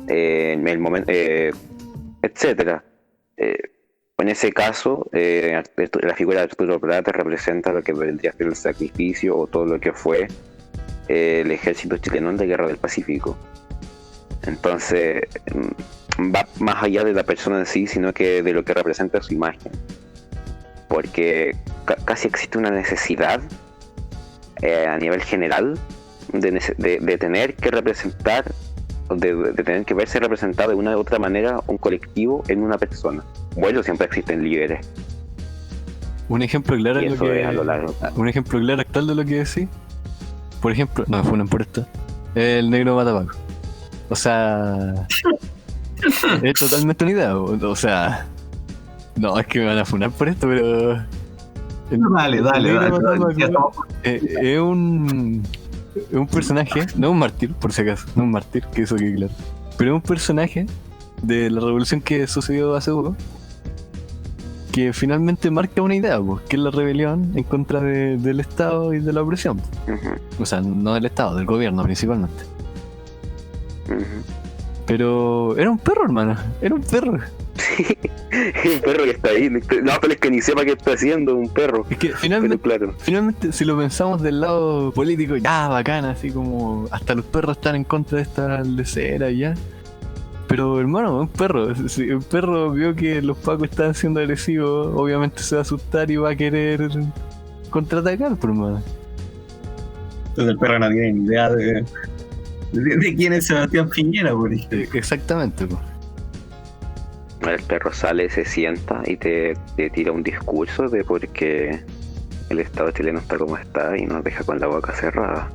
el momento, etcétera. En ese caso, la figura de Arturo Prat representa lo que vendría a ser el sacrificio o todo lo que fue el ejército chileno en la Guerra del Pacífico. Entonces, va más allá de la persona en sí, sino que de lo que representa su imagen. Porque casi existe una necesidad a nivel general de tener que representar, de tener que verse representado de una u otra manera un colectivo en una persona. Bueno, siempre existen líderes. Un ejemplo claro Y de lo eso que, es a lo largo. un ejemplo claro actual de lo que decís. Por ejemplo, no me funan por esto. El negro Matapaco. O sea, es totalmente una idea. O sea, no, es que me van a funar por esto, pero Dale, negro Matapaco ya estamos. es un personaje, no un mártir, por si acaso, no un mártir, que eso quede claro. Pero es un personaje de la revolución que sucedió hace poco, que finalmente marca una idea, pues, que es la rebelión en contra del Estado y de la opresión. Ujú, O sea, no del Estado, del gobierno principalmente. ujú. Pero era un perro, hermano, era un perro. Un perro que está ahí. No, pero es que ni sepa qué está haciendo un perro. Es que Pero finalmente, claro. si lo pensamos del lado político, ya bacana, así como hasta los perros están en contra de esta lecera y ya. Pero hermano, un perro, si un perro vio que los pacos estaban siendo agresivos, obviamente se va a asustar y va a querer contraatacar, por hermano. Entonces el perro no tiene ni idea de quién es Sebastián Piñera, por ejemplo. Exactamente, pues. El perro sale, se sienta y te tira un discurso de por qué el Estado chileno está como está y nos deja con la boca cerrada.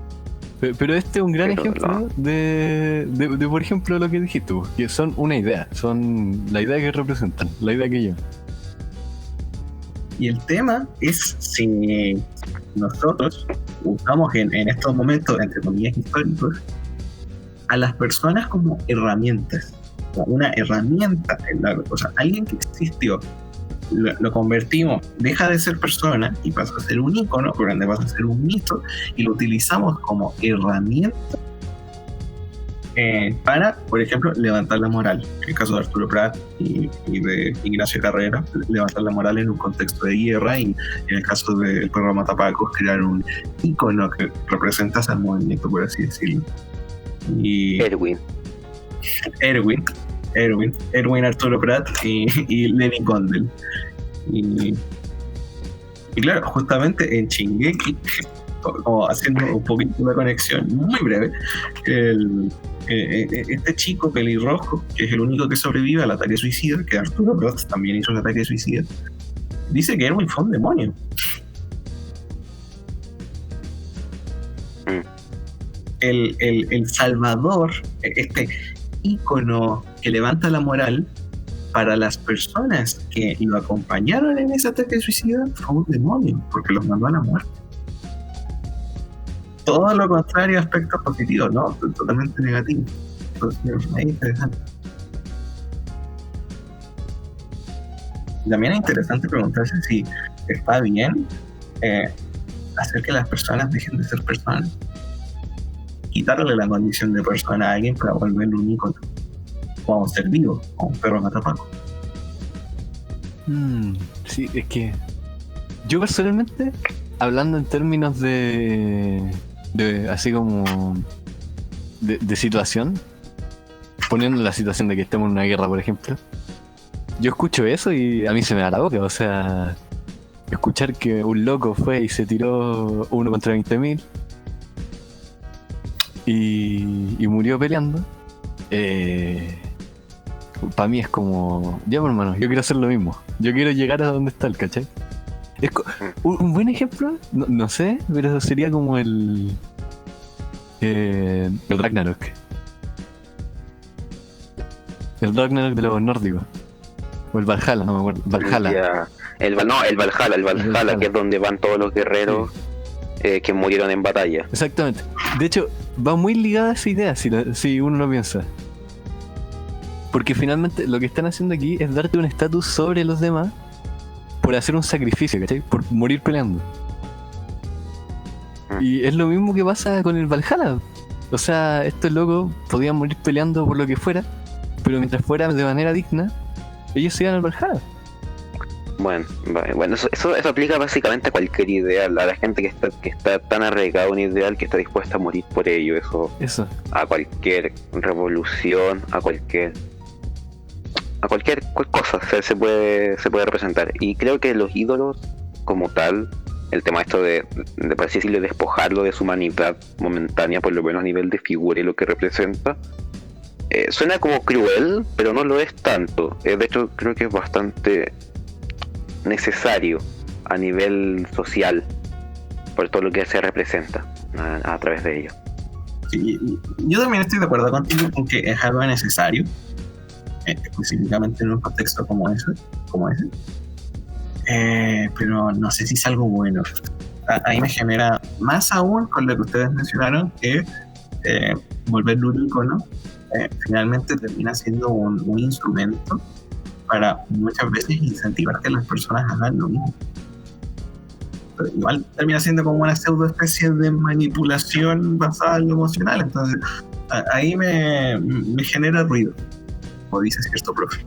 Pero este es un gran Pero ejemplo no. de, por ejemplo, lo que dijiste, pues, que son una idea, son la idea que representan, la idea que llevan. Y el tema es si nosotros usamos en estos momentos, entre comillas, históricos, a las personas como herramientas. Como una herramienta en la cosa. Alguien que existió, lo convertimos, deja de ser persona y pasa a ser un ícono, por ende pasa a ser un mito, y lo utilizamos como herramienta para, por ejemplo, levantar la moral. En el caso de Arturo Prat y de Ignacio Carrera, levantar la moral en un contexto de guerra, y en el caso del perro Matapacos, crear un ícono que representa ese movimiento, por así decirlo. Y Erwin Arturo Prat y Lenny Condell. Y claro, justamente en Shingeki, como haciendo un poquito de conexión muy breve, este chico pelirrojo, que es el único que sobrevive al ataque suicida, que Arturo Prat también hizo el ataque suicida, dice que Erwin fue un demonio. El Salvador, este ícono que levanta la moral para las personas que lo acompañaron en ese ataque suicida, fue un demonio, porque los mandó a la muerte. Todo lo contrario, aspectos positivos, ¿no? Totalmente negativo. Entonces, es interesante. También es interesante preguntarse si está bien hacer que las personas dejen de ser personas. Quitarle la condición de persona a alguien para volverlo un ícono, o a un ser vivo, o a un perro matapaco. Sí, es que yo personalmente, hablando en términos de así como de situación, poniendo la situación de que estemos en una guerra, por ejemplo, yo escucho eso y a mí se me da la boca. O sea, escuchar que un loco fue y se tiró 1 contra 20.000 y murió peleando, para mí es como, ya, pues, hermano, yo quiero hacer lo mismo, yo quiero llegar a donde está el, ¿cachai? Es un buen ejemplo, no sé, pero sería como el Ragnarok. El Ragnarok de los nórdicos. O el Valhalla, no me acuerdo. Valhalla. El Valhalla, que es donde van todos los guerreros que murieron en batalla. Exactamente. De hecho, va muy ligada a esa idea, si uno lo piensa. Porque finalmente lo que están haciendo aquí es darte un estatus sobre los demás por hacer un sacrificio, ¿cachai? Por morir peleando. Y es lo mismo que pasa con el Valhalla. O sea, estos locos podían morir peleando por lo que fuera, pero mientras fuera de manera digna, ellos se iban al Valhalla. Bueno, eso aplica básicamente a cualquier ideal, a la gente que está tan arraigada a un ideal que está dispuesta a morir por ello, Eso. a cualquier revolución, a cualquier cosa se puede representar. Y creo que los ídolos como tal, el tema esto de por así decirlo, despojarlo de su humanidad momentánea, por lo menos a nivel de figura y lo que representa, suena como cruel, pero no lo es tanto. De hecho, creo que es bastante necesario a nivel social por todo lo que se representa a través de ello. Sí, yo también estoy de acuerdo contigo con que es algo necesario, específicamente en un contexto como ese, pero no sé si es algo bueno. Ahí me genera, más aún con lo que ustedes mencionaron, que volverlo un icono finalmente termina siendo un instrumento para muchas veces incentivar que las personas hagan lo mismo. Pero igual termina siendo como una pseudo especie de manipulación basada en lo emocional. Entonces ahí me genera ruido, como dice cierto profe.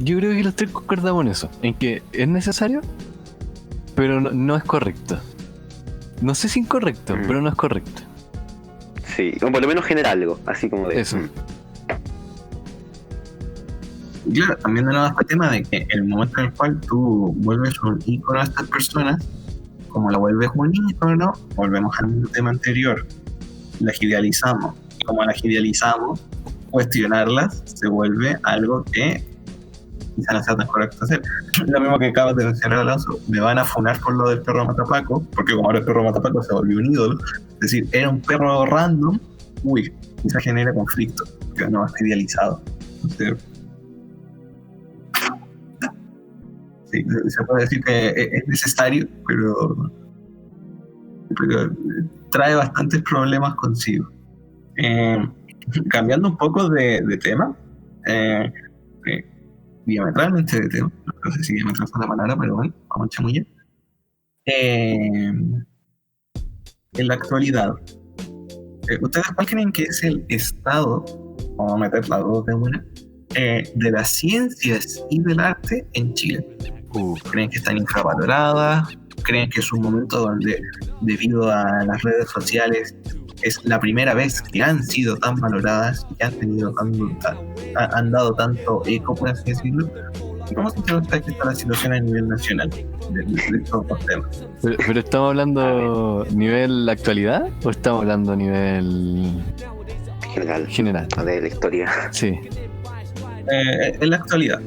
Yo creo que los tres concordamos en eso, en que es necesario, pero no es correcto. No sé si incorrecto, pero no es correcto. Sí, o por lo menos genera algo, así como de eso. Y claro, también de nuevo este tema de que el momento en el cual tú vuelves un ícono a estas personas, como la vuelves un ícono, volvemos al tema anterior, las idealizamos. Y como las idealizamos, cuestionarlas se vuelve algo que quizá no sea tan correcto hacer. Lo mismo que acabas de mencionar, Alonso, me van a funar por lo del perro matapaco, porque como ahora el perro matapaco se volvió un ídolo, es decir, era un perro random, quizá genera conflicto, porque no está idealizado. Entonces, sí, se puede decir que es necesario, pero trae bastantes problemas consigo. Cambiando un poco de tema, diametralmente de tema, no sé si diametralmente es la palabra, pero bueno, vamos a chamullar. En la actualidad, ¿ustedes cuál creen que es el estado, vamos a meter las dos de una, de las ciencias y del arte en Chile? ¿Creen que están infravaloradas? ¿Creen que es un momento donde, debido a las redes sociales, es la primera vez que han sido tan valoradas y que han dado tanto eco, por así decirlo? ¿Cómo se cree usted que está la situación a nivel nacional de estos dos temas? ¿Pero estamos hablando nivel actualidad o estamos hablando nivel general? De la historia. Sí. En la actualidad.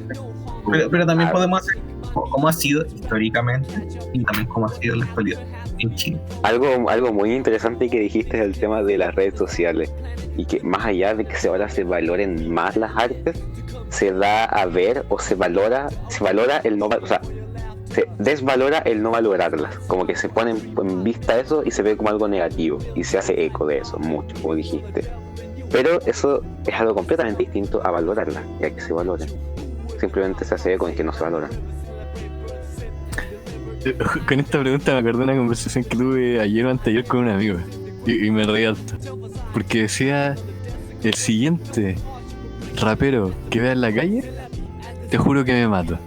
Pero también podemos hacer cómo ha sido históricamente y también cómo ha sido en la actualidad en Chile. Algo muy interesante que dijiste es el tema de las redes sociales, y que más allá de que ahora se valoren más las artes, se da a ver o se valora el no, o sea, se desvalora el no valorarlas, como que se pone en vista eso y se ve como algo negativo y se hace eco de eso mucho, como dijiste. Pero eso es algo completamente distinto a valorarlas y a que se valoren. Simplemente se hace eco en que no se valoran. Con esta pregunta me acordé de una conversación que tuve ayer o anteayer con un amigo y me reí harto, porque decía: el siguiente rapero que vea en la calle, te juro que me mato.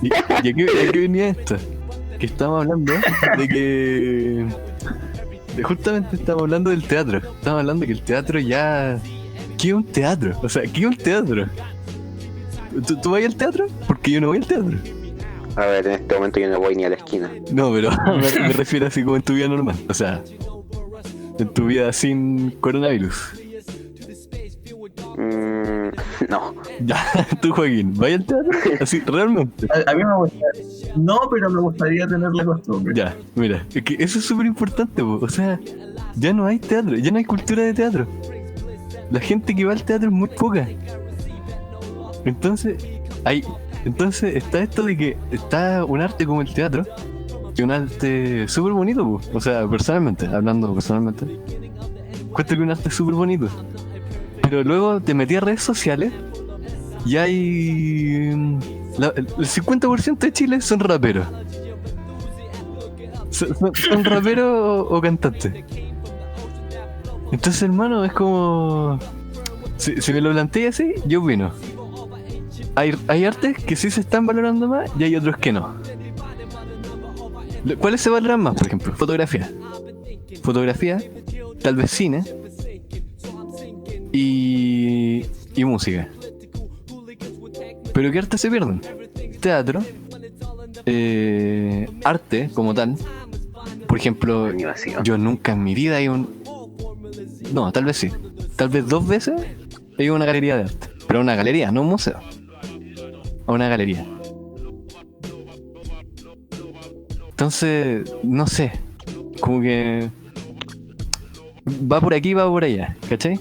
¿Y a qué venía esto? Que estábamos hablando de que justamente estamos hablando del teatro. Estamos hablando de que el teatro ya... ¿Qué es un teatro? O sea, ¿qué es un teatro? ¿Tú vas al teatro? Porque yo no voy al teatro. A ver, en este momento yo no voy ni a la esquina. No, pero me refiero así como en tu vida normal. O sea, en tu vida sin coronavirus. No. Ya, tú, Joaquín, ¿vas al teatro? Así, realmente. A mí me gustaría... No, pero me gustaría tener la costumbre. Ya, mira, es que eso es súper importante, o sea, ya no hay teatro, ya no hay cultura de teatro. La gente que va al teatro es muy poca. Entonces está esto de que está un arte como el teatro, que es un arte súper bonito, o sea, hablando personalmente, encuentro que un arte súper bonito. Pero luego te metí a redes sociales y hay... el 50% de Chile son raperos. Son raperos o cantantes. Entonces, hermano, es como... Si me lo planteé así, yo opino. hay artes que sí se están valorando más y hay otros que no. ¿Cuáles se valoran más, por ejemplo? Fotografía, tal vez cine y música. ¿Pero qué artes se pierden? Teatro, arte como tal. Por ejemplo, Animación. yo nunca en mi vida he ido no, tal vez sí. Tal vez 2 veces he ido a una galería de arte. Pero a una galería, no un museo. A una galería. Entonces, no sé. Como que va por aquí, va por allá, ¿cachai?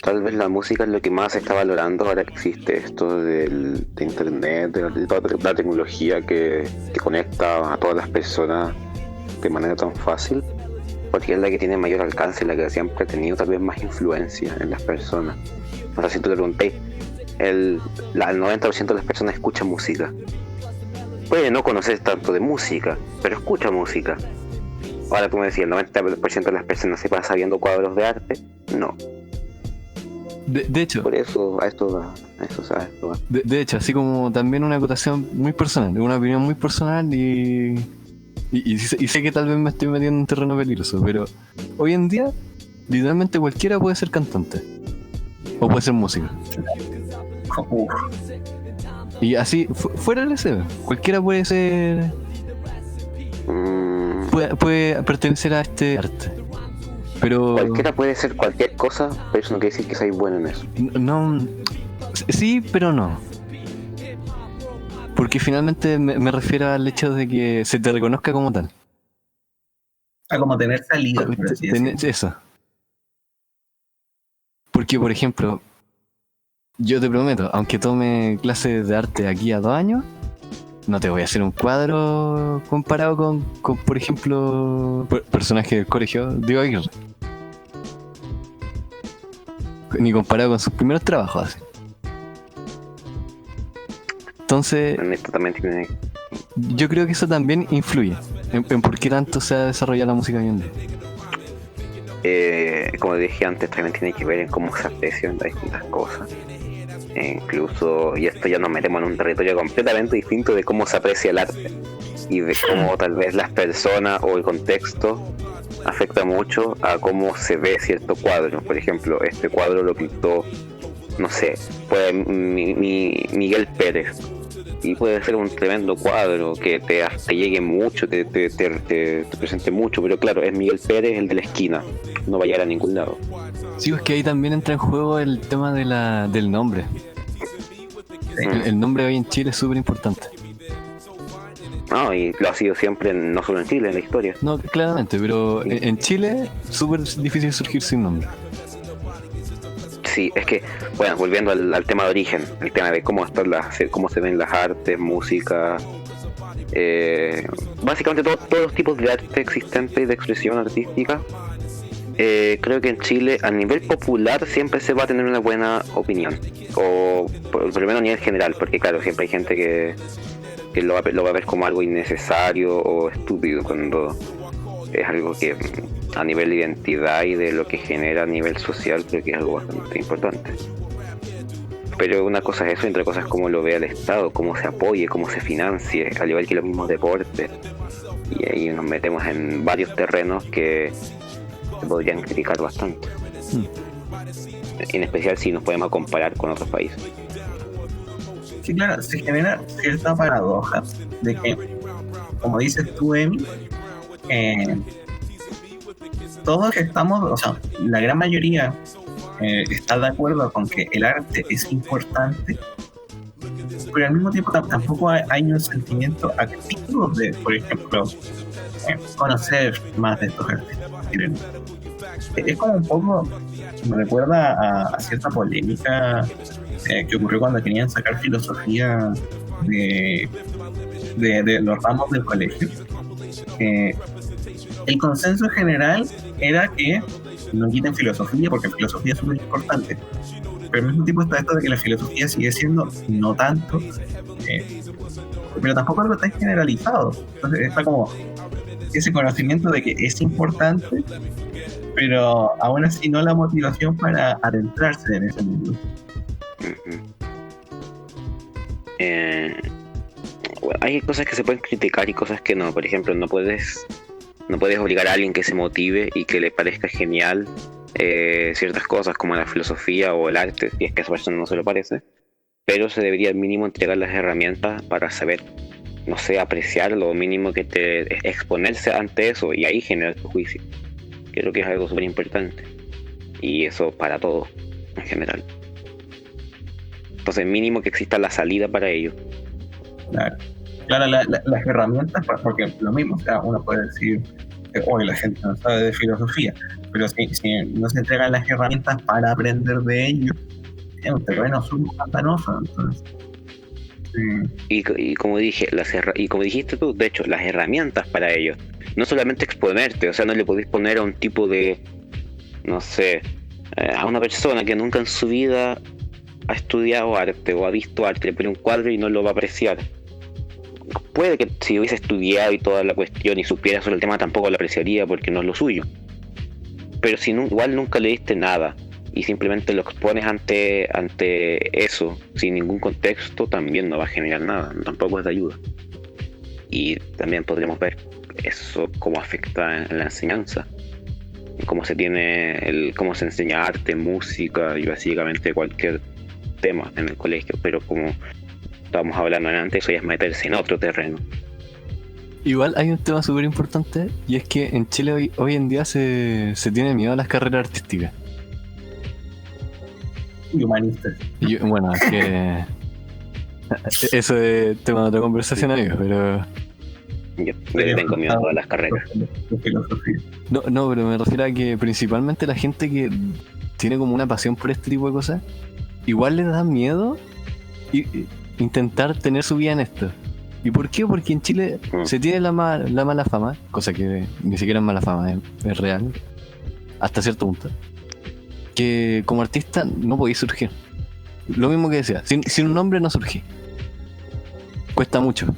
Tal vez la música es lo que más se está valorando ahora que existe esto de internet, de toda la tecnología que conecta a todas las personas de manera tan fácil, porque es la que tiene mayor alcance, la que siempre ha tenido tal vez más influencia en las personas. O sea, si tú te preguntáis, el 90% de las personas escuchan música. Puede no conocer tanto de música, pero escucha música. Ahora tú me decías, el 90% de las personas se pasa viendo cuadros de arte. No. De hecho, Por eso, a esto va. de hecho, así como también una acotación muy personal, una opinión muy personal y sé que tal vez me estoy metiendo en un terreno peligroso, pero hoy en día, literalmente cualquiera puede ser cantante. O puede ser músico. Uf, Y así, fuera del SB, cualquiera puede ser. Puede pertenecer a este arte. Pero. Cualquiera puede ser cualquier cosa, pero eso no quiere decir que seas bueno en eso. No. Sí, pero no. Porque finalmente me refiero al hecho de que se te reconozca como tal. a como tener salida, por así decirlo. Eso. Porque, por ejemplo, yo te prometo, aunque tome clases de arte aquí a 2 años, no te voy a hacer un cuadro comparado con por ejemplo, personaje del colegio, Diego Aguirre. Ni comparado con sus primeros trabajos, así. Entonces, Esto también tiene. yo creo que eso también influye en por qué tanto se ha desarrollado la música hoy en día. Como dije antes, también tiene que ver en cómo se aprecian las distintas cosas. Incluso, y esto ya nos metemos en un territorio completamente distinto de cómo se aprecia el arte y de cómo tal vez las personas o el contexto afecta mucho a cómo se ve cierto cuadro. Por ejemplo, este cuadro lo pintó, no sé, puede Miguel Pérez, y puede ser un tremendo cuadro que te llegue mucho, te presente mucho, pero claro, es Miguel Pérez el de la esquina, no va a llegar a ningún lado. Sí, es que ahí también entra en juego el tema del nombre. El nombre hoy en Chile es súper importante. No, y lo ha sido siempre, no solo en Chile, en la historia. No, claramente, pero en Chile súper difícil surgir sin nombre. Sí, es que, bueno, volviendo al tema de origen, el tema de cómo cómo se ven las artes, música, básicamente todos los tipos de arte existente y de expresión artística. Creo que en Chile a nivel popular siempre se va a tener una buena opinión, o por lo menos a nivel general, porque claro, siempre hay gente que lo va a ver como algo innecesario o estúpido, cuando es algo que a nivel de identidad y de lo que genera a nivel social creo que es algo bastante importante. Pero una cosa es eso y otra cosa es cómo lo vea el Estado, cómo se apoye, cómo se financie, al igual que los mismos deportes. Y ahí nos metemos en varios terrenos que se podrían criticar bastante. En especial si nos podemos comparar con otros países. Sí, claro, se genera cierta paradoja de que, como dices tú, Emi, todos estamos, o sea, la gran mayoría está de acuerdo con que el arte es importante, pero al mismo tiempo tampoco hay un sentimiento activo de, por ejemplo, conocer más de estos artistas chilenos. Es como un poco, me recuerda a cierta polémica que ocurrió cuando querían sacar filosofía de los ramos del colegio. El consenso general era que no quiten filosofía porque filosofía es muy importante, pero al mismo tiempo está esto de que la filosofía sigue siendo no tanto, pero tampoco algo tan generalizado. Entonces está como ese conocimiento de que es importante, pero aún así no la motivación para adentrarse en ese mundo. Bueno, hay cosas que se pueden criticar y cosas que no. Por ejemplo, no puedes obligar a alguien que se motive y que le parezca genial ciertas cosas como la filosofía o el arte, si es que a esa persona no se lo parece, pero se debería al mínimo entregar las herramientas para saber, no sé, apreciar lo mínimo que te exponerse ante eso y ahí generar tu juicio. Creo que es algo súper importante y eso para todo en general. Entonces mínimo que exista la salida para ello. Claro, las herramientas, porque lo mismo, o sea, uno puede decir, hoy la gente no sabe de filosofía, pero si no se entregan las herramientas para aprender de ello, es un terreno súper pantanoso, entonces. Y como dije, y como dijiste tú, de hecho, las herramientas para ello, no solamente exponerte, o sea, no le podéis poner a un tipo de, no sé, a una persona que nunca en su vida ha estudiado arte o ha visto arte, le pone un cuadro y no lo va a apreciar. Puede que si hubiese estudiado y toda la cuestión y supiera sobre el tema tampoco lo apreciaría porque no es lo suyo. Pero si igual nunca le diste nada y simplemente lo expones ante eso sin ningún contexto, también no va a generar nada, tampoco es de ayuda. Y también podríamos ver eso cómo afecta en la enseñanza, cómo se enseña arte, música y básicamente cualquier tema en el colegio, pero como estábamos hablando antes, eso ya es meterse en otro terreno. Igual hay un tema súper importante y es que en Chile hoy en día se tiene miedo a las carreras artísticas. Y humanistas. Bueno, es que eso es tema de otra conversación, amigos, pero... Yo le tengo miedo a las carreras. No, pero me refiero a que principalmente la gente que tiene como una pasión por este tipo de cosas, igual les da miedo intentar tener su vida en esto. ¿Y por qué? Porque en Chile se tiene la mala fama, cosa que ni siquiera es mala fama, es real, hasta cierto punto, que como artista no podéis surgir. Lo mismo que decía, sin un nombre no surgí. Cuesta mucho.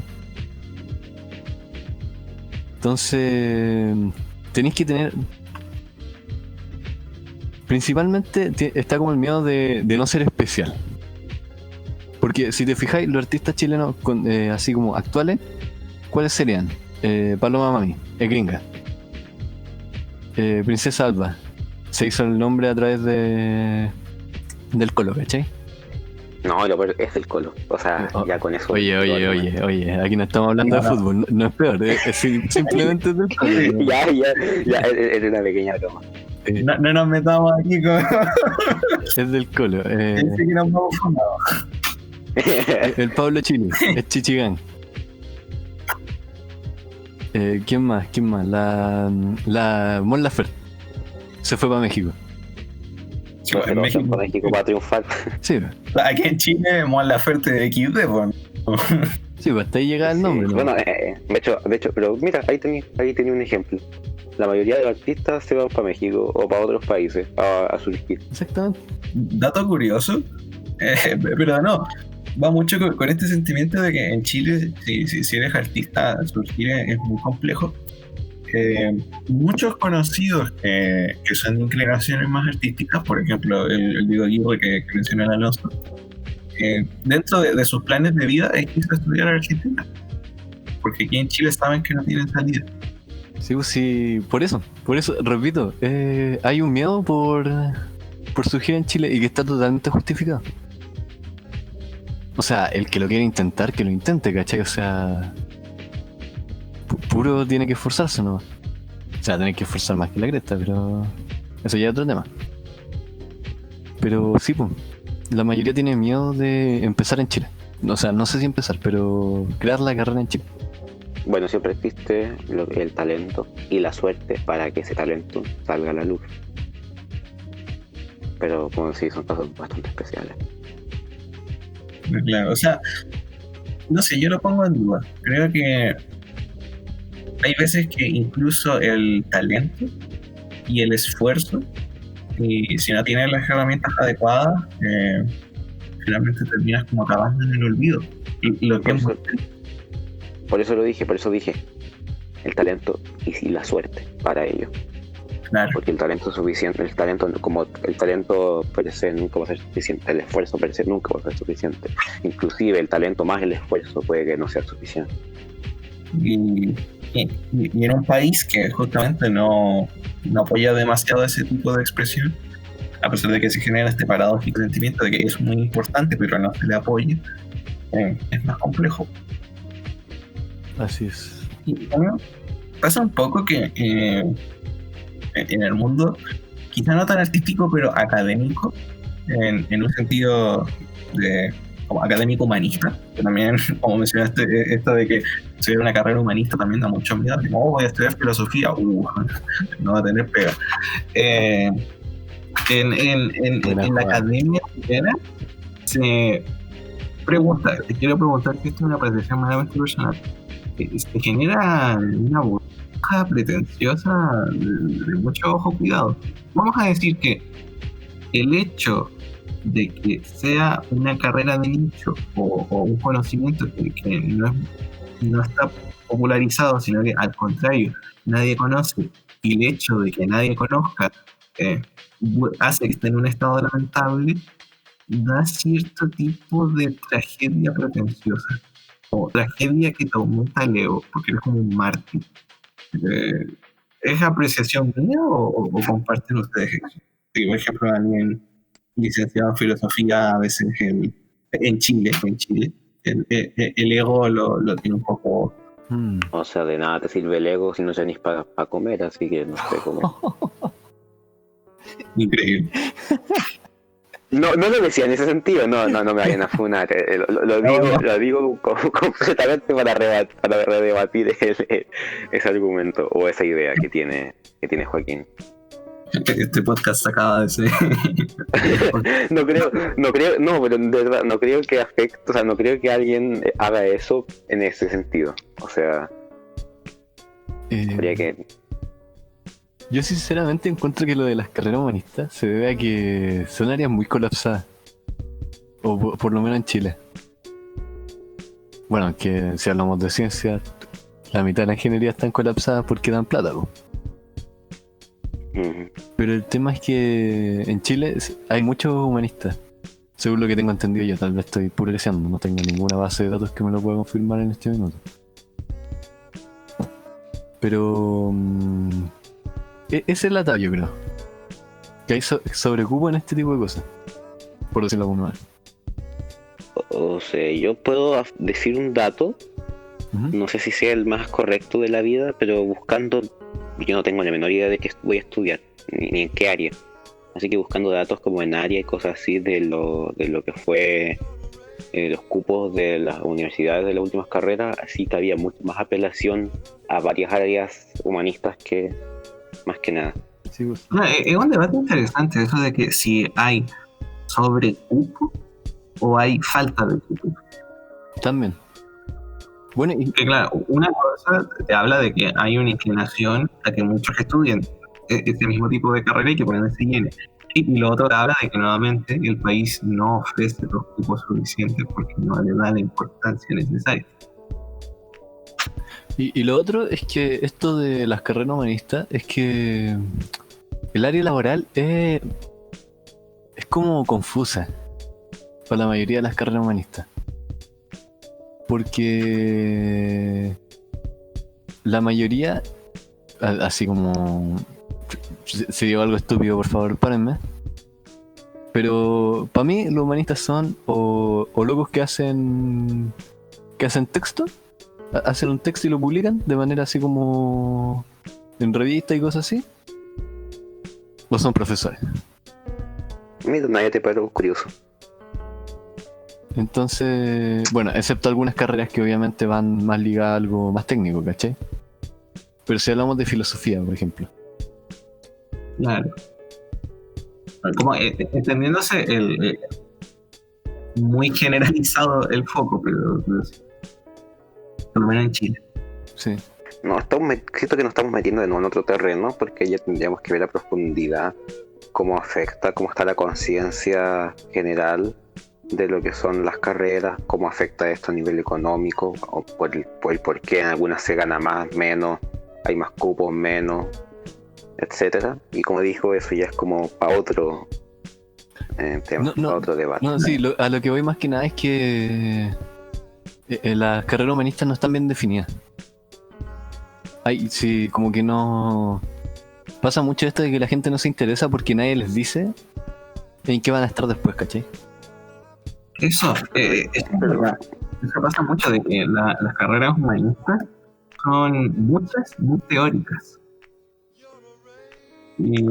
Entonces tenéis que tener... Principalmente está como el miedo de no ser especial. Porque si te fijáis, los artistas chilenos así como actuales, ¿cuáles serían? Paloma Mami, es gringa. Princesa Alba, se hizo el nombre a través del Colo, ¿cachai? No, lo peor es del Colo. O sea, ya con eso... Oye, aquí no estamos hablando de fútbol, no es peor, es simplemente del Colo. ¿No? ya, es una pequeña broma. No nos metamos aquí con... Es del Colo. Dice que nos vamos fundados. El Pablo Chile, es Chichigán. ¿Quién más? La Mon Laferte se fue para México. En México para triunfar. Sí. Aquí en Chile, Mon Laferte de XD, pues. Sí, pues hasta ahí llega el nombre, ¿no? Bueno, de hecho, pero mira, ahí tenía un ejemplo. La mayoría de los artistas se van para México o para otros países a surgir. Exactamente. Dato curioso, pero no, va mucho con este sentimiento de que en Chile, si eres artista, surgir es muy complejo. Muchos conocidos que son de inclinaciones más artísticas, por ejemplo, el Diego Aguirre que mencionó el Alonso, dentro de sus planes de vida es irse a estudiar a Argentina, porque aquí en Chile saben que no tienen salida. Sí, pues sí, por eso, repito, hay un miedo por surgir en Chile y que está totalmente justificado. O sea, el que lo quiere intentar, que lo intente, ¿cachai? O sea, puro tiene que esforzarse, ¿no? O sea, tiene que esforzar más que la cresta, pero eso ya es otro tema. Pero sí, pues, la mayoría tiene miedo de empezar en Chile. O sea, no sé si empezar, pero crear la carrera en Chile. Bueno, siempre existe el talento y la suerte para que ese talento salga a la luz. Pero, como sí, son casos bastante especiales. Claro, o sea, no sé, yo lo pongo en duda. Creo que hay veces que incluso el talento y el esfuerzo, y si no tienes las herramientas adecuadas, finalmente terminas como acabando en el olvido. Y lo que por eso dije, el talento y la suerte para ello. Claro. Porque el talento suficiente, el talento per se nunca va a ser suficiente, el esfuerzo per se nunca va a ser suficiente. Inclusive el talento más el esfuerzo puede que no sea suficiente. Y en un país que justamente no apoya demasiado ese tipo de expresión, a pesar de que se genera este paradójico sentimiento de que es muy importante pero no se le apoya, es más complejo. Así es. Y también pasa un poco que en el mundo, quizá no tan artístico, pero académico, en un sentido de como académico humanista, que también, como mencionaste, esto de que estudiar una carrera humanista también da mucho miedo, como, voy a estudiar filosofía, no va a tener pega. En la academia chilena se pregunta, te quiero preguntar, que esto es una apreciación meramente personal, se genera una burbuja pretenciosa de mucho ojo, cuidado. Vamos a decir que el hecho de que sea una carrera de nicho o un conocimiento que no está popularizado, sino que al contrario, nadie conoce, y el hecho de que nadie conozca hace que esté en un estado lamentable, da cierto tipo de tragedia pretenciosa, o tragedia que te aumenta el ego, porque eres como un mártir. ¿Es apreciación mía o comparten ustedes eso? Sí, por ejemplo, alguien licenciado en filosofía, a veces en Chile, el ego lo tiene un poco... O sea, de nada te sirve el ego si no tenés para comer, así que no sé cómo. Increíble. No lo decía en ese sentido, no me vayan a funar. Lo digo completamente para redebatir ese argumento o esa idea que tiene Joaquín. Este podcast se acaba de ser... No creo, pero de verdad, no creo que afecte, o sea, no creo que alguien haga eso en ese sentido. O sea, habría que... Yo sinceramente encuentro que lo de las carreras humanistas se debe a que son áreas muy colapsadas. O por lo menos en Chile. Bueno, que si hablamos de ciencia, la mitad de la ingeniería están colapsadas porque dan plata, po. Pero el tema es que en Chile hay muchos humanistas. Según lo que tengo entendido yo, tal vez estoy pureceando, no tengo ninguna base de datos que me lo pueda confirmar en este minuto. Pero... ese es el atado, yo creo. Que hay sobrecupo en este tipo de cosas. Por decirlo de alguna manera. O sea, yo puedo decir un dato, no sé si sea el más correcto de la vida, pero buscando, yo no tengo la menor idea de qué voy a estudiar, ni en qué área. Así que buscando datos como en área y cosas así de lo que fue los cupos de las universidades de las últimas carreras, así que había mucho más apelación a varias áreas humanistas que más que nada. Sí, pues. Es un debate interesante eso de que si hay sobrecupo o hay falta de cupo. También. Bueno, y claro, una cosa te habla de que hay una inclinación a que muchos estudien ese mismo tipo de carrera y que por ende se llene. Y lo otro te habla de que nuevamente el país no ofrece los cupos suficientes porque no le da la importancia necesaria. Y lo otro es que esto de las carreras humanistas es que el área laboral es como confusa para la mayoría de las carreras humanistas. Porque la mayoría, así como... Si digo algo estúpido, por favor, párenme. Pero para mí los humanistas son o locos que hacen texto, hacen un texto y lo publican de manera así como en revistas y cosas así, o son profesores. Mira, nadie te parece curioso. Entonces, bueno, excepto algunas carreras que obviamente van más ligadas a algo más técnico, ¿cachai? Pero si hablamos de filosofía, por ejemplo. Claro. Como entendiéndose el muy generalizado el foco, pero por lo menos en Chile. Sí. No, siento que nos estamos metiendo de nuevo en otro terreno, porque ya tendríamos que ver a profundidad cómo afecta, cómo está la conciencia general de lo que son las carreras, cómo afecta esto a nivel económico, o por qué en algunas se gana más, menos, hay más cupos, menos. etcétera. Y como dijo, eso ya es como para otro tema, para otro debate. No, sí, a lo que voy más que nada es que las carreras humanistas no están bien definidas. Sí, como que no... Pasa mucho esto de que la gente no se interesa porque nadie les dice en qué van a estar después, ¿cachai? Eso es verdad. Eso pasa mucho de que las carreras humanistas son muchas muy teóricas. Y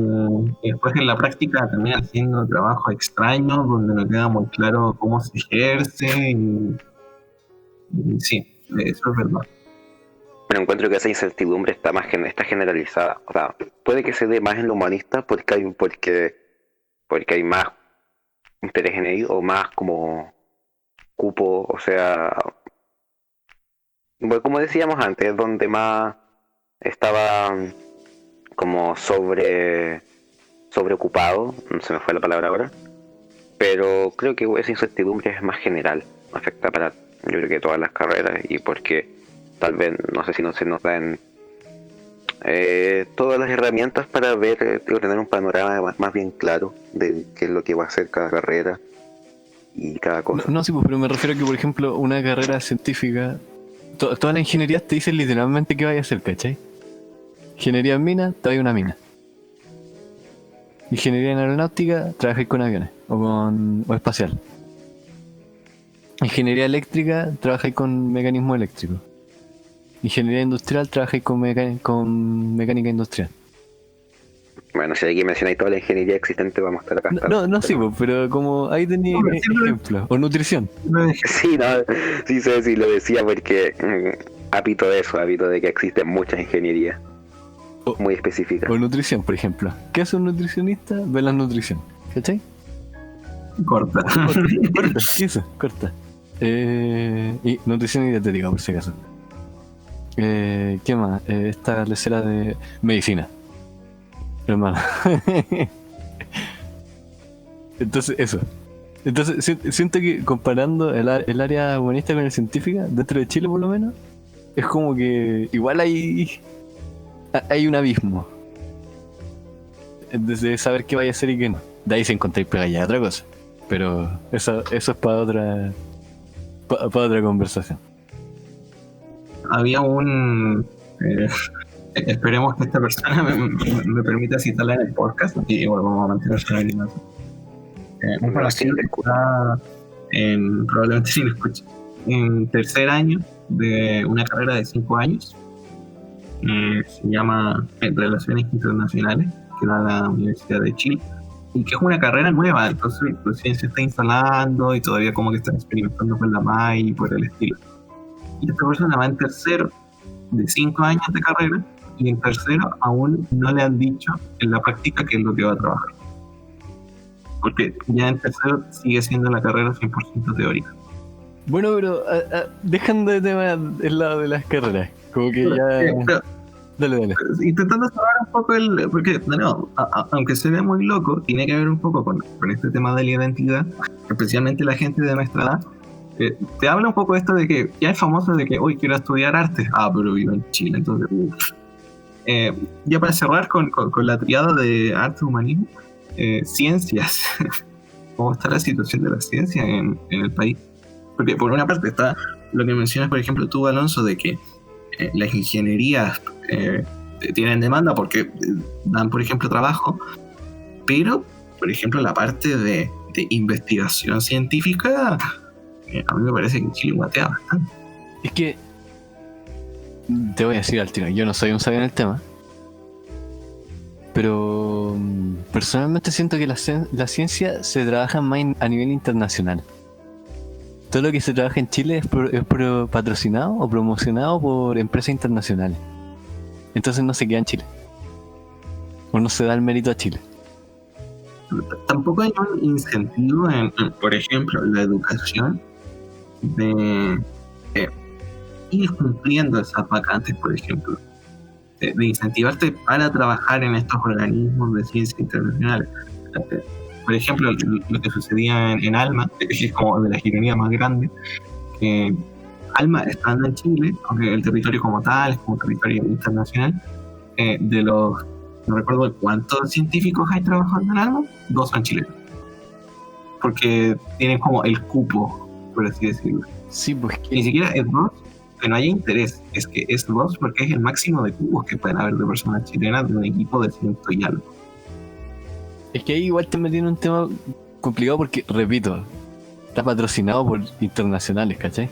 después en la práctica terminan haciendo trabajo extraño donde no queda muy claro cómo se ejerce y sí, eso es verdad. Pero encuentro que esa incertidumbre está generalizada. O sea, puede que se dé más en lo humanista porque hay más interés en ello o más como cupo, o sea, bueno, como decíamos antes, donde más estaba como sobreocupado, no se me fue la palabra ahora, pero creo que esa incertidumbre es más general, afecta para yo creo que todas las carreras y porque tal vez no sé si no se nos dan todas las herramientas para ver y tener un panorama más bien claro de qué es lo que va a hacer cada carrera y cada cosa. No, sí, pues, pero me refiero a que, por ejemplo, una carrera científica, todas las ingenierías te dicen literalmente qué vaya a hacer, ¿cachai? Ingeniería en mina, te vaya a una mina. Ingeniería en aeronáutica, trabajáis con aviones o espacial. Ingeniería eléctrica, trabajáis con mecanismo eléctrico. Ingeniería industrial, trabajáis con mecánica industrial. Bueno, si aquí mencionáis toda la ingeniería existente, vamos a estar acá. No, sí, pues, pero como ahí tenéis ejemplos. O nutrición. Sí, no, sí, lo decía porque hábito de que existen muchas ingenierías muy específicas. O nutrición, por ejemplo. ¿Qué hace un nutricionista? Ve la nutrición. ¿Cachai? Corta. Corta, eso, corta. Y nutrición y dietética, por si acaso. ¿Qué más? Esta lecera de medicina. Hermano. Entonces, eso. Entonces, siento que comparando el área humanista con el científica, dentro de Chile por lo menos, es como que igual hay un abismo. Desde saber qué vaya a hacer y qué no. De ahí se encontráis pega ya otra cosa. Pero eso es para otra conversación. Había esperemos que esta persona me permita citarla en el podcast y bueno, vamos a mantener su anonimato. Un conocido que está probablemente si lo escucha en tercer año de una carrera de 5 años, se llama Relaciones Internacionales, que da la Universidad de Chile y que es una carrera nueva, entonces recién se está instalando y todavía como que están experimentando con la MAI y por el estilo. Y esta persona va en tercero de 5 años de carrera y en tercero aún no le han dicho en la práctica qué es lo que va a trabajar. Porque ya en tercero sigue siendo la carrera 100% teórica. Bueno, pero dejando de tema el lado de las carreras, como que ya... Dale. Intentando saber un poco porque no, aunque se ve muy loco, tiene que ver un poco con este tema de la identidad, especialmente la gente de nuestra edad. Te habla un poco esto de que ya es famoso de que hoy quiero estudiar arte, pero vivo en Chile, entonces ya para cerrar con la triada de arte, humanismo, ciencias. ¿Cómo está la situación de la ciencia en el país? Porque por una parte está lo que mencionas, por ejemplo, tú, Alonso, de que las ingenierías tienen demanda porque dan, por ejemplo, trabajo, pero, por ejemplo, la parte de investigación científica, a mí me parece que en Chile guatea bastante. Es que, te voy a decir al tiro, yo no soy un sabio en el tema, pero personalmente siento que la ciencia se trabaja más a nivel internacional. Todo lo que se trabaja en Chile es patrocinado o promocionado por empresas internacionales. Entonces no se queda en Chile. O no se da el mérito a Chile. Tampoco hay un incentivo en por ejemplo, la educación de ir cumpliendo esas vacantes, por ejemplo. De incentivarte para trabajar en estos organismos de ciencia internacionales. Por ejemplo, lo que sucedía en ALMA, que es como de las ironías más grandes, que ALMA estando en Chile, aunque el territorio como tal es como territorio internacional, de los no recuerdo cuántos científicos hay trabajando en algo, 2 son chilenos. Porque tienen como el cupo, por así decirlo. Sí, pues Ni siquiera es 2, que no haya interés, es que es 2 porque es el máximo de cupos que pueden haber de personas chilenas de un equipo de 100 y algo. es que ahí igual te metí en un tema complicado porque, repito, está patrocinado por internacionales, ¿cachai?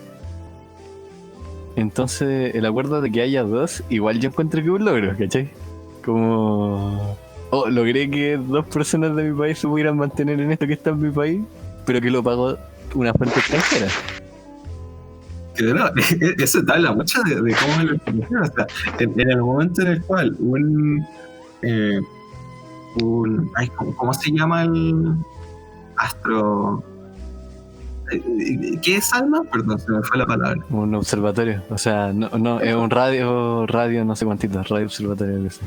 Entonces, el acuerdo de que haya 2, igual yo encuentro que es un logro, ¿cachai? Como... Oh, logré que 2 personas de mi país se pudieran mantener en esto que está en mi país, pero que lo pagó una fuente extranjera. Que no, eso te habla mucho de cómo es la información. O sea, en el momento en el cual ay, ¿cómo se llama el astro? ¿Qué es ALMA? Perdón, se me fue la palabra. Un observatorio, o sea, no, es un radio no sé cuántitos, radio observatorio que sé.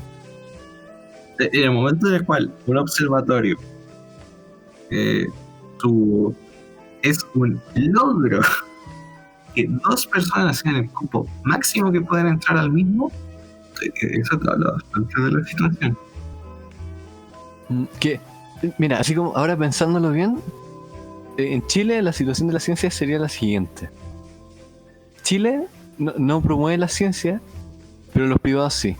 En el momento en el cual un observatorio es un logro que 2 personas sean el cupo máximo que pueden entrar al mismo, eso te habla bastante de la situación. Que, mira, así como ahora pensándolo bien, en Chile la situación de la ciencia sería la siguiente. Chile no promueve la ciencia, pero los privados sí.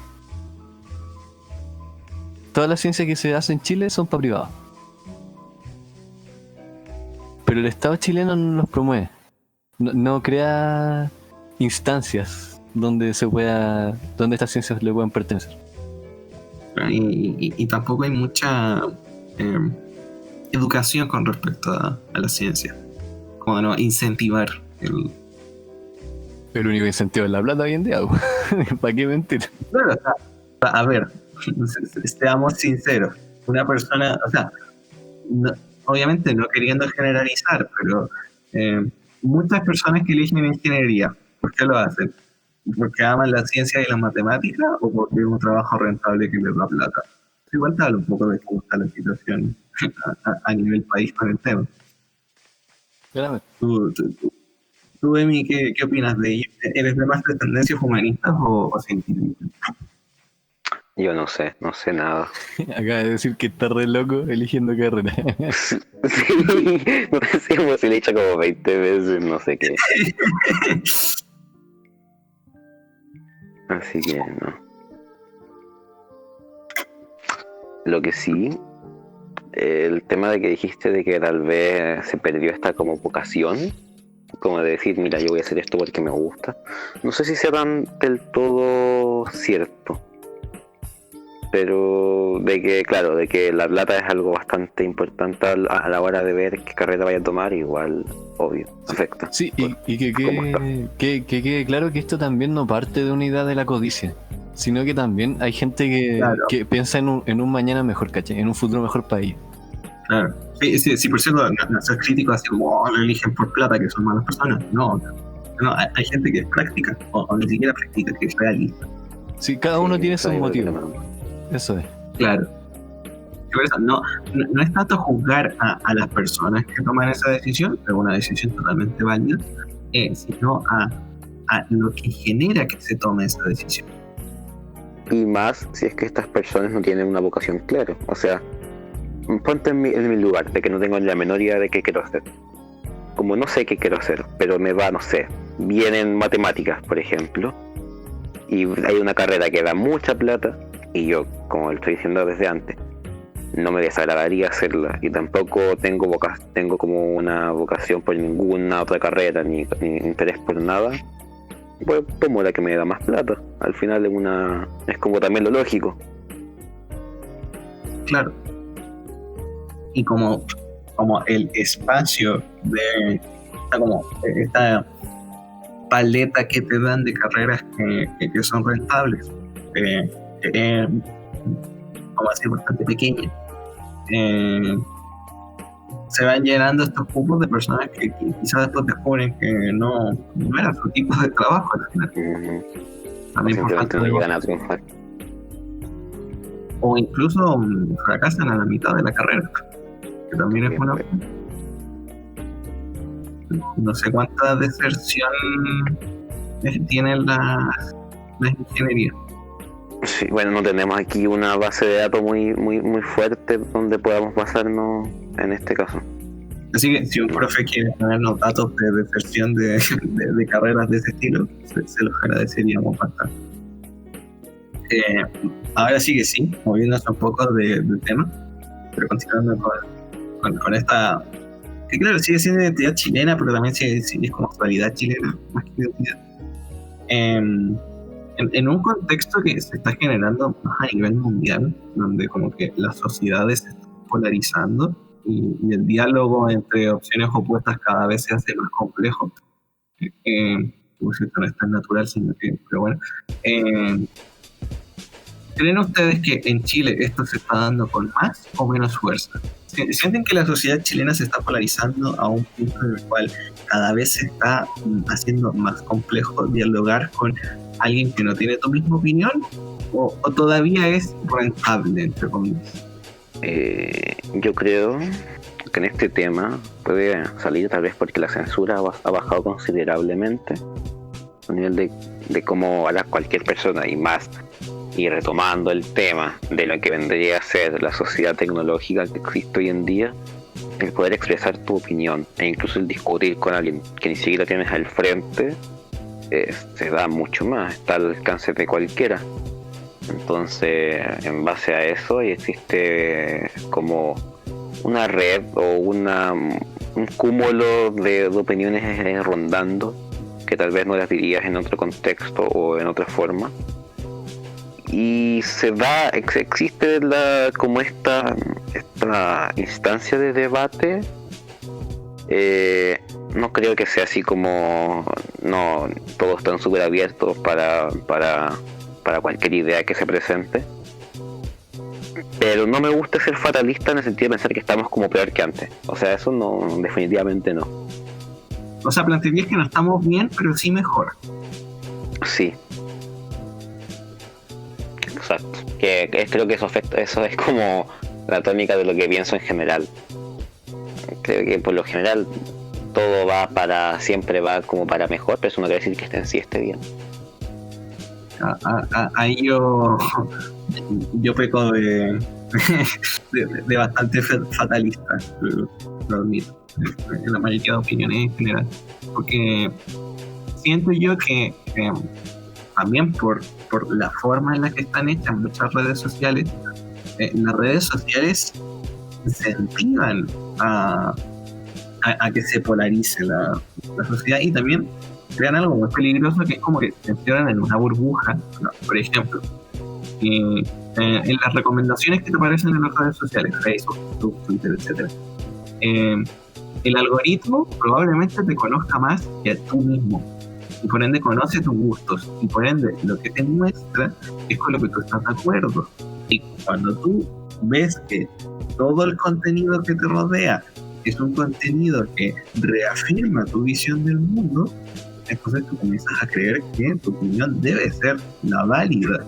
Todas las ciencias que se hacen en Chile son para privados. Pero el Estado chileno no los promueve. No crea instancias donde estas ciencias le puedan pertenecer. Y tampoco hay mucha educación con respecto a la ciencia. Como no incentivar El único incentivo es la plata hoy en día. ¿Para qué mentir? Claro, o sea, a ver, seamos sinceros. Una persona, o sea, obviamente no queriendo generalizar, pero muchas personas que eligen ingeniería, ¿por qué lo hacen? ¿Porque aman la ciencia y la matemática o porque es un trabajo rentable que les da plata? Igual te habla un poco de cómo está la situación a nivel país con el tema. Claramente. Tú, Emi, ¿qué opinas de ello? ¿Eres de más de tendencias humanistas o científicas? Yo no sé nada. Acaba de decir que está re loco eligiendo carrera. Sí, no sé, pues se le he hecho como 20 veces, no sé qué. Así que no. Lo que sí, el tema de que dijiste de que tal vez se perdió esta como vocación, como de decir, mira, yo voy a hacer esto porque me gusta. No sé si sea tan del todo cierto. Pero de que, claro, de que la plata es algo bastante importante a la hora de ver qué carrera vaya a tomar, igual, obvio, afecta. Sí, y que quede claro que esto también no parte de una idea de la codicia, sino que también hay gente que piensa en un mañana mejor, ¿cachai? En un futuro mejor para ellos. Claro. Sí, por cierto, no seas crítico así como lo eligen por plata, que son malas personas. No, hay gente que es práctica, o ni siquiera practica, que es realista. Sí, cada uno tiene sus motivos. Eso es. Claro. Por eso, no es tanto juzgar a las personas que toman esa decisión, es una decisión totalmente válida, sino a lo que genera que se tome esa decisión. Y más si es que estas personas no tienen una vocación clara. O sea, ponte en mi lugar, de que no tengo ni la menor idea de qué quiero hacer. Como no sé qué quiero hacer, pero me va, no sé, bien en matemáticas, por ejemplo, y hay una carrera que da mucha plata, y yo, como lo estoy diciendo desde antes, no me desagradaría hacerla, y tampoco tengo como una vocación por ninguna otra carrera, ni interés por nada, pues tomo la que me da más plata. Al final es como también lo lógico. Claro. Y como el espacio de esta paleta que te dan de carreras que son rentables, vamos a decir, bastante pequeña, se van llenando estos cupos de personas que quizás después descubren que no era su tipo de trabajo al final. También Simplemente no llegan a triunfar. O incluso fracasan a la mitad de la carrera, que también es una... No sé cuánta deserción tienen las ingenierías. Sí, bueno, no tenemos aquí una base de datos muy fuerte donde podamos basarnos en este caso. Así que si un profe quiere ponernos datos de deserción de carreras de ese estilo, se los agradeceríamos bastante. Ahora sí que sí, moviéndonos un poco del tema, pero continuando con esta, que claro, sigue siendo identidad chilena, pero también sigue es como actualidad chilena, más que identidad. En un contexto que se está generando más a nivel mundial, donde como que las sociedades se están polarizando y el diálogo entre opciones opuestas cada vez se hace más complejo. Por cierto, no es tan natural, sino que, pero bueno. ¿Creen ustedes que en Chile esto se está dando con más o menos fuerza? ¿Sienten que la sociedad chilena se está polarizando a un punto en el cual cada vez se está haciendo más complejo dialogar con alguien que no tiene tu misma opinión? ¿O todavía es rentable, entre comillas? Yo creo que en este tema puede salir tal vez porque la censura ha bajado considerablemente a nivel de cómo habla cualquier persona y más. Y retomando el tema de lo que vendría a ser la sociedad tecnológica que existe hoy en día, el poder expresar tu opinión e incluso el discutir con alguien que ni siquiera tienes al frente se da mucho más, está al alcance de cualquiera. Entonces, en base a eso existe como una red o un cúmulo de opiniones rondando que tal vez no las dirías en otro contexto o en otra forma. Y existe como esta instancia de debate. No creo que sea así como no todos están súper abiertos para cualquier idea que se presente, pero no me gusta ser fatalista en el sentido de pensar que estamos como peor que antes. O sea, eso no, definitivamente no. O sea, plantearías que no estamos bien, pero sí mejor. Sí. Exacto. Creo que eso es como la tónica de lo que pienso en general. Creo que por lo general todo siempre va como para mejor, pero eso no quiere decir que sí esté bien. Ahí yo peco de bastante fatalista, lo admito, en la mayoría de opiniones en general, porque siento yo que también por la forma en la que están hechas muchas redes sociales, las redes sociales incentivan a que se polarice la sociedad, y también crean algo muy peligroso, que es como que se encierran en una burbuja, ¿no? Por ejemplo, en las recomendaciones que te aparecen en las redes sociales, Facebook, YouTube, Twitter, etc., el algoritmo probablemente te conozca más que a tú mismo, y por ende conoce tus gustos, y por ende lo que te muestra es con lo que tú estás de acuerdo. Y cuando tú ves que todo el contenido que te rodea es un contenido que reafirma tu visión del mundo, entonces tú comienzas a creer que tu opinión debe ser la válida,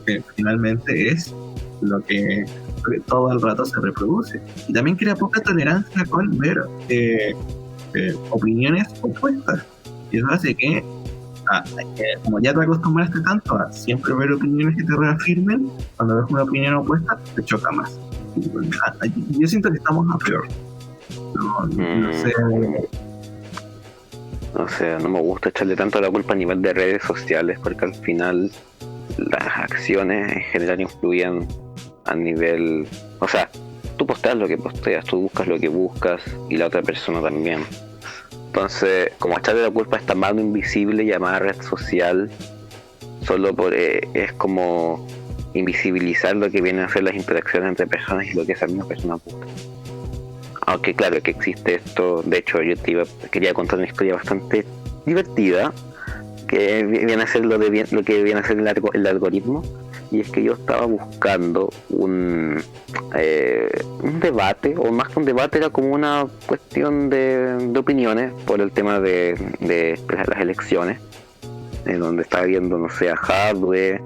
que finalmente es lo que todo el rato se reproduce. Y también crea poca tolerancia con ver opiniones opuestas. Y eso hace que, como ya te acostumbraste tanto a siempre ver opiniones que te reafirmen, cuando ves una opinión opuesta, te choca más. Yo siento que estamos a peor. No sé. O sea, no me gusta echarle tanto la culpa a nivel de redes sociales, porque al final las acciones en general influyen a nivel... O sea, tú posteas lo que posteas, tú buscas lo que buscas, y la otra persona también. Entonces, como echarle la culpa a esta mano invisible llamada red social, solo es como invisibilizar lo que vienen a ser las interacciones entre personas y lo que esa misma persona busca. Aunque claro que existe esto, de hecho yo quería contar una historia bastante divertida, que viene a ser lo que viene a ser el algoritmo, y es que yo estaba buscando un debate, o más que un debate, era como una cuestión de opiniones por el tema de las elecciones, en donde estaba viendo, no sé, a Hardware,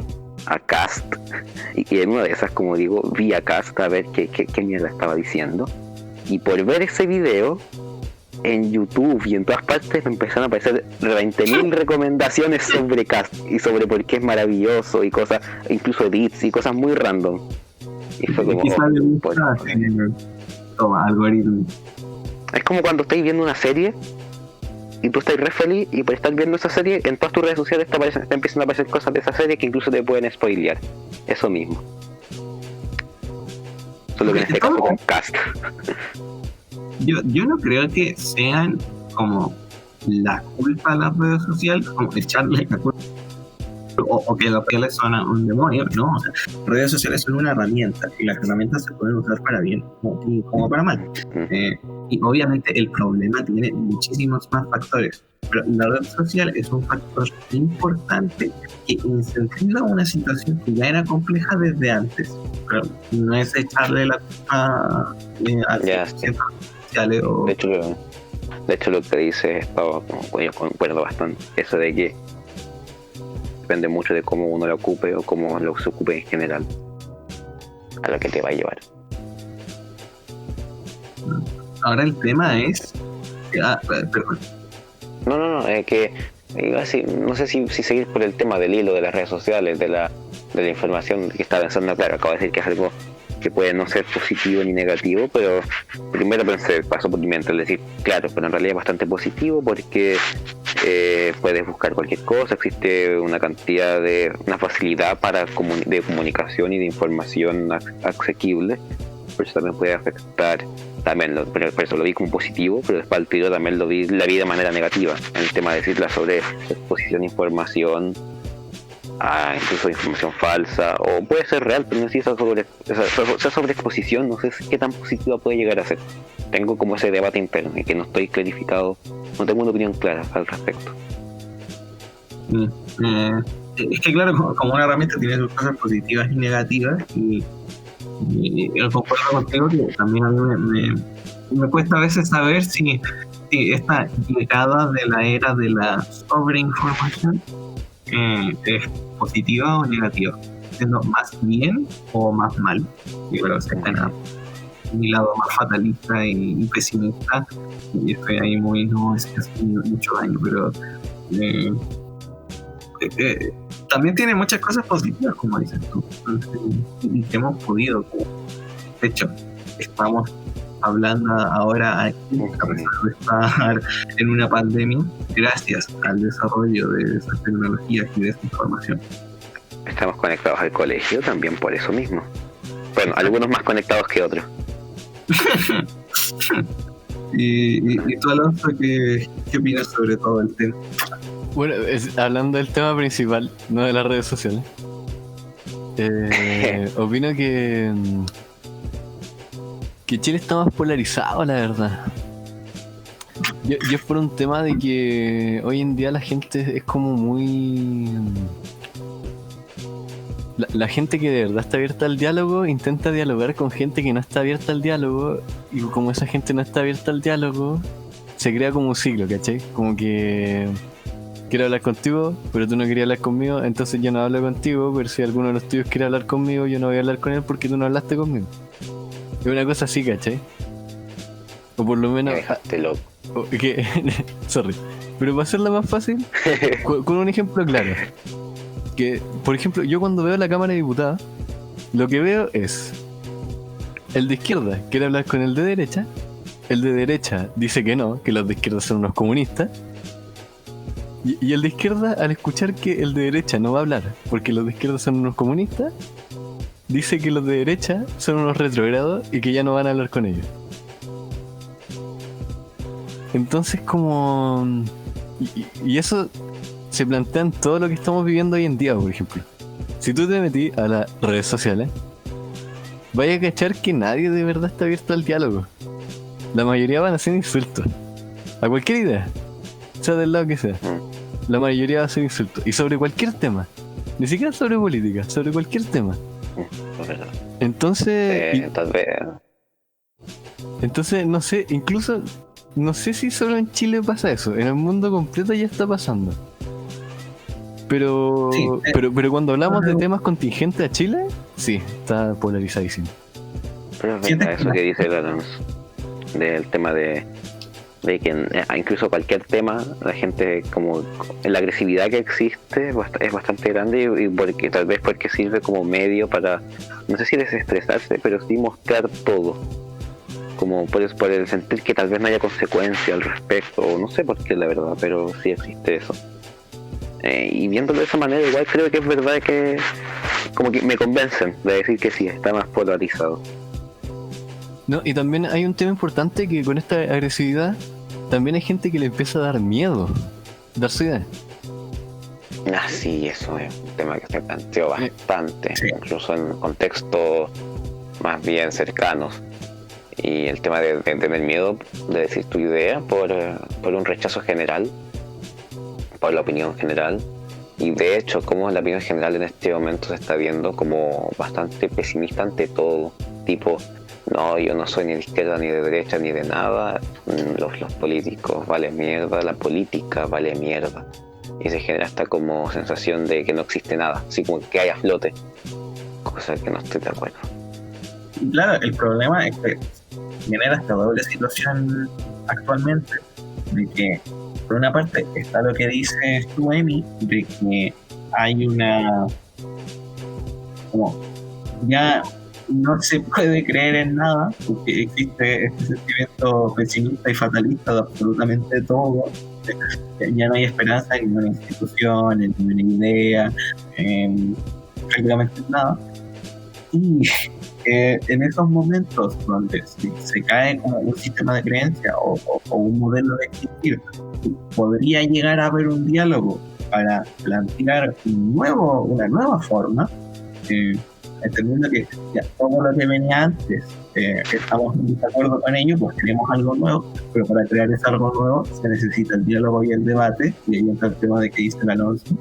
a Cast, y en una de esas, como digo, vi a Cast a ver qué mierda estaba diciendo. Y por ver ese video en YouTube y en todas partes me empezaron a aparecer 20.000 recomendaciones sobre Cast y sobre por qué es maravilloso y cosas, incluso edits y cosas muy random. Y fue como... Quizá le gusta toma, algoritmo. Es como cuando estáis viendo una serie y tú estás re feliz y por estar viendo esa serie en todas tus redes sociales te empiezan a aparecer cosas de esa serie que incluso te pueden spoilear. Eso mismo. Solo que en este caso con Cast. Yo no creo que sean como la culpa a las redes sociales, como echarle la culpa o que las redes son un demonio, ¿no? O sea, redes sociales son una herramienta y las herramientas se pueden usar para bien como para mal. Y obviamente el problema tiene muchísimos más factores, pero la red social es un factor importante que incentiva una situación que ya era compleja desde antes, pero no es echarle la culpa a las redes sociales o... De hecho lo que dice, yo concuerdo bastante, eso de que depende mucho de cómo uno lo ocupe o cómo lo se ocupe en general a lo que te va a llevar. Ahora el tema es... perdón. No, es que no sé si seguir por el tema del hilo de las redes sociales, de la información que estaba pensando. Claro, acabo de decir que es algo que puede no ser positivo ni negativo, pero primero pasó por mi mente el decir, claro, pero en realidad es bastante positivo porque puedes buscar cualquier cosa, existe una facilidad de comunicación y de información asequible, por eso también puede afectar, por eso lo vi como positivo, pero después al tiro también la vi de manera negativa, en el tema de decir la exposición de información, incluso información falsa, o puede ser real, pero no sé si esa sobreexposición, no sé qué tan positiva puede llegar a ser. Tengo como ese debate interno y que no estoy clarificado, no tengo una opinión clara al respecto. Es que claro, como una herramienta tiene sus cosas positivas y negativas, y yo concuerdo contigo que también a mí me cuesta a veces saber si esta llegada de la era de la sobreinformación es positiva o negativa, siendo más bien o más mal. Y bueno, se está mi lado más fatalista y pesimista, y estoy ahí muy, no, es que hace mucho daño, pero también tiene muchas cosas positivas, como dices tú, y que hemos podido, de hecho, estamos hablando ahora aquí, a pesar de estar en una pandemia, gracias al desarrollo de esas tecnologías y de esa información. Estamos conectados al colegio también por eso mismo. Bueno, algunos más conectados que otros. y tú, Alonso, ¿qué opinas sobre todo el tema? Bueno, hablando del tema principal, no de las redes sociales, opino que Chile está más polarizado, la verdad. Yo es por un tema de que hoy en día la gente es como muy... La gente que de verdad está abierta al diálogo intenta dialogar con gente que no está abierta al diálogo, y como esa gente no está abierta al diálogo, se crea como un ciclo, ¿cachai? Como que quiero hablar contigo, pero tú no querías hablar conmigo, entonces yo no hablo contigo, pero si alguno de los tuyos quiere hablar conmigo, yo no voy a hablar con él porque tú no hablaste conmigo. Es una cosa así, ¿cachai? O por lo menos... Me dejaste loco. Sorry. Pero para hacerla más fácil, con un ejemplo claro. Que, por ejemplo, yo cuando veo la Cámara de Diputados, lo que veo es... El de izquierda quiere hablar con el de derecha. El de derecha dice que no, que los de izquierda son unos comunistas. Y el de izquierda, al escuchar que el de derecha no va a hablar porque los de izquierda son unos comunistas, dice que los de derecha son unos retrógrados y que ya no van a hablar con ellos. Entonces como... Y eso se plantea en todo lo que estamos viviendo hoy en día, por ejemplo. Si tú te metís a las redes sociales, vaya a cachar que nadie de verdad está abierto al diálogo. La mayoría van a hacer insultos. A cualquier idea. Sea del lado que sea. La mayoría va a hacer insultos. Y sobre cualquier tema. Ni siquiera sobre política, sobre cualquier tema. Entonces... Entonces, no sé, incluso... No sé si solo en Chile pasa eso. En el mundo completo ya está pasando. Pero, sí, pero cuando hablamos de temas contingentes a Chile, sí, está polarizadísimo. Pero es verdad eso que dice el Alonso, del tema de de que incluso cualquier tema, la gente, como la agresividad que existe es bastante grande, y porque tal vez porque sirve como medio para, no sé si desestresarse, pero sí mostrar todo, como por el sentir que tal vez no haya consecuencia al respecto, o no sé por qué, la verdad, pero sí existe eso. Y viéndolo de esa manera, igual creo que es verdad que como que me convencen de decir que sí, está más polarizado. No, y también hay un tema importante, que con esta agresividad también hay gente que le empieza a dar miedo dar su idea. Ah, sí, eso es un tema que se planteó bastante, sí, incluso en contextos más bien cercanos. Y el tema de tener miedo de decir tu idea por un rechazo general, por la opinión general. Y de hecho, como la opinión general en este momento se está viendo como bastante pesimista ante todo. Tipo, no, yo no soy ni de izquierda, ni de derecha, ni de nada. Los políticos vale mierda, la política vale mierda. Y se genera esta como sensación de que no existe nada, así como que hay a flote. Cosa que no estoy de acuerdo. Claro, el problema es que genera esta doble situación actualmente, de que por una parte está lo que dice tú, Emi, de que hay una, como, ya no se puede creer en nada, porque existe este sentimiento pesimista y fatalista de absolutamente todo. Ya no hay esperanza en ninguna institución, en ninguna idea, en prácticamente nada. Y en esos momentos donde se cae como un sistema de creencia o un modelo de existir, podría llegar a haber un diálogo para plantear una nueva forma, entendiendo que ya todo lo que venía antes estamos en desacuerdo con ello, pues queremos algo nuevo, pero para crear ese algo nuevo se necesita el diálogo y el debate, y ahí entra el tema de que dice el Alonso.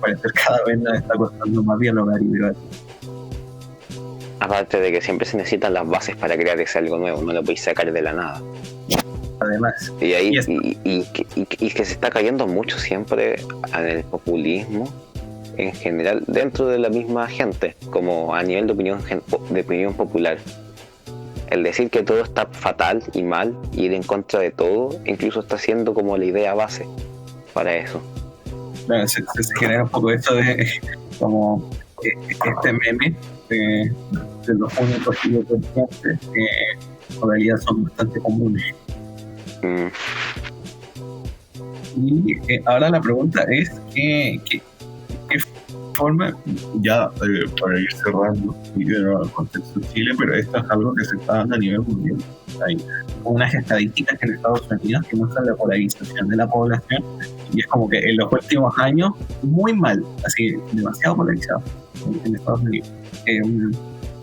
Parece que cada vez nos está costando más dialogar y debatir. Aparte de que siempre se necesitan las bases para crear ese algo nuevo, no lo podéis sacar de la nada. Además, y ahí y que se está cayendo mucho siempre en el populismo en general dentro de la misma gente, como a nivel de opinión popular. El decir que todo está fatal y mal, y ir en contra de todo, incluso está siendo como la idea base para eso. Bueno, se genera un poco esto de como este meme de los únicos conscientes que en realidad son bastante comunes. Y ahora la pregunta es ¿qué forma, ya para ir cerrando y el contexto de Chile, pero esto es algo que se está dando a nivel mundial? Hay unas estadísticas en Estados Unidos que muestran la polarización de la población, y es como que en los últimos años muy mal, así demasiado polarizado en Estados Unidos.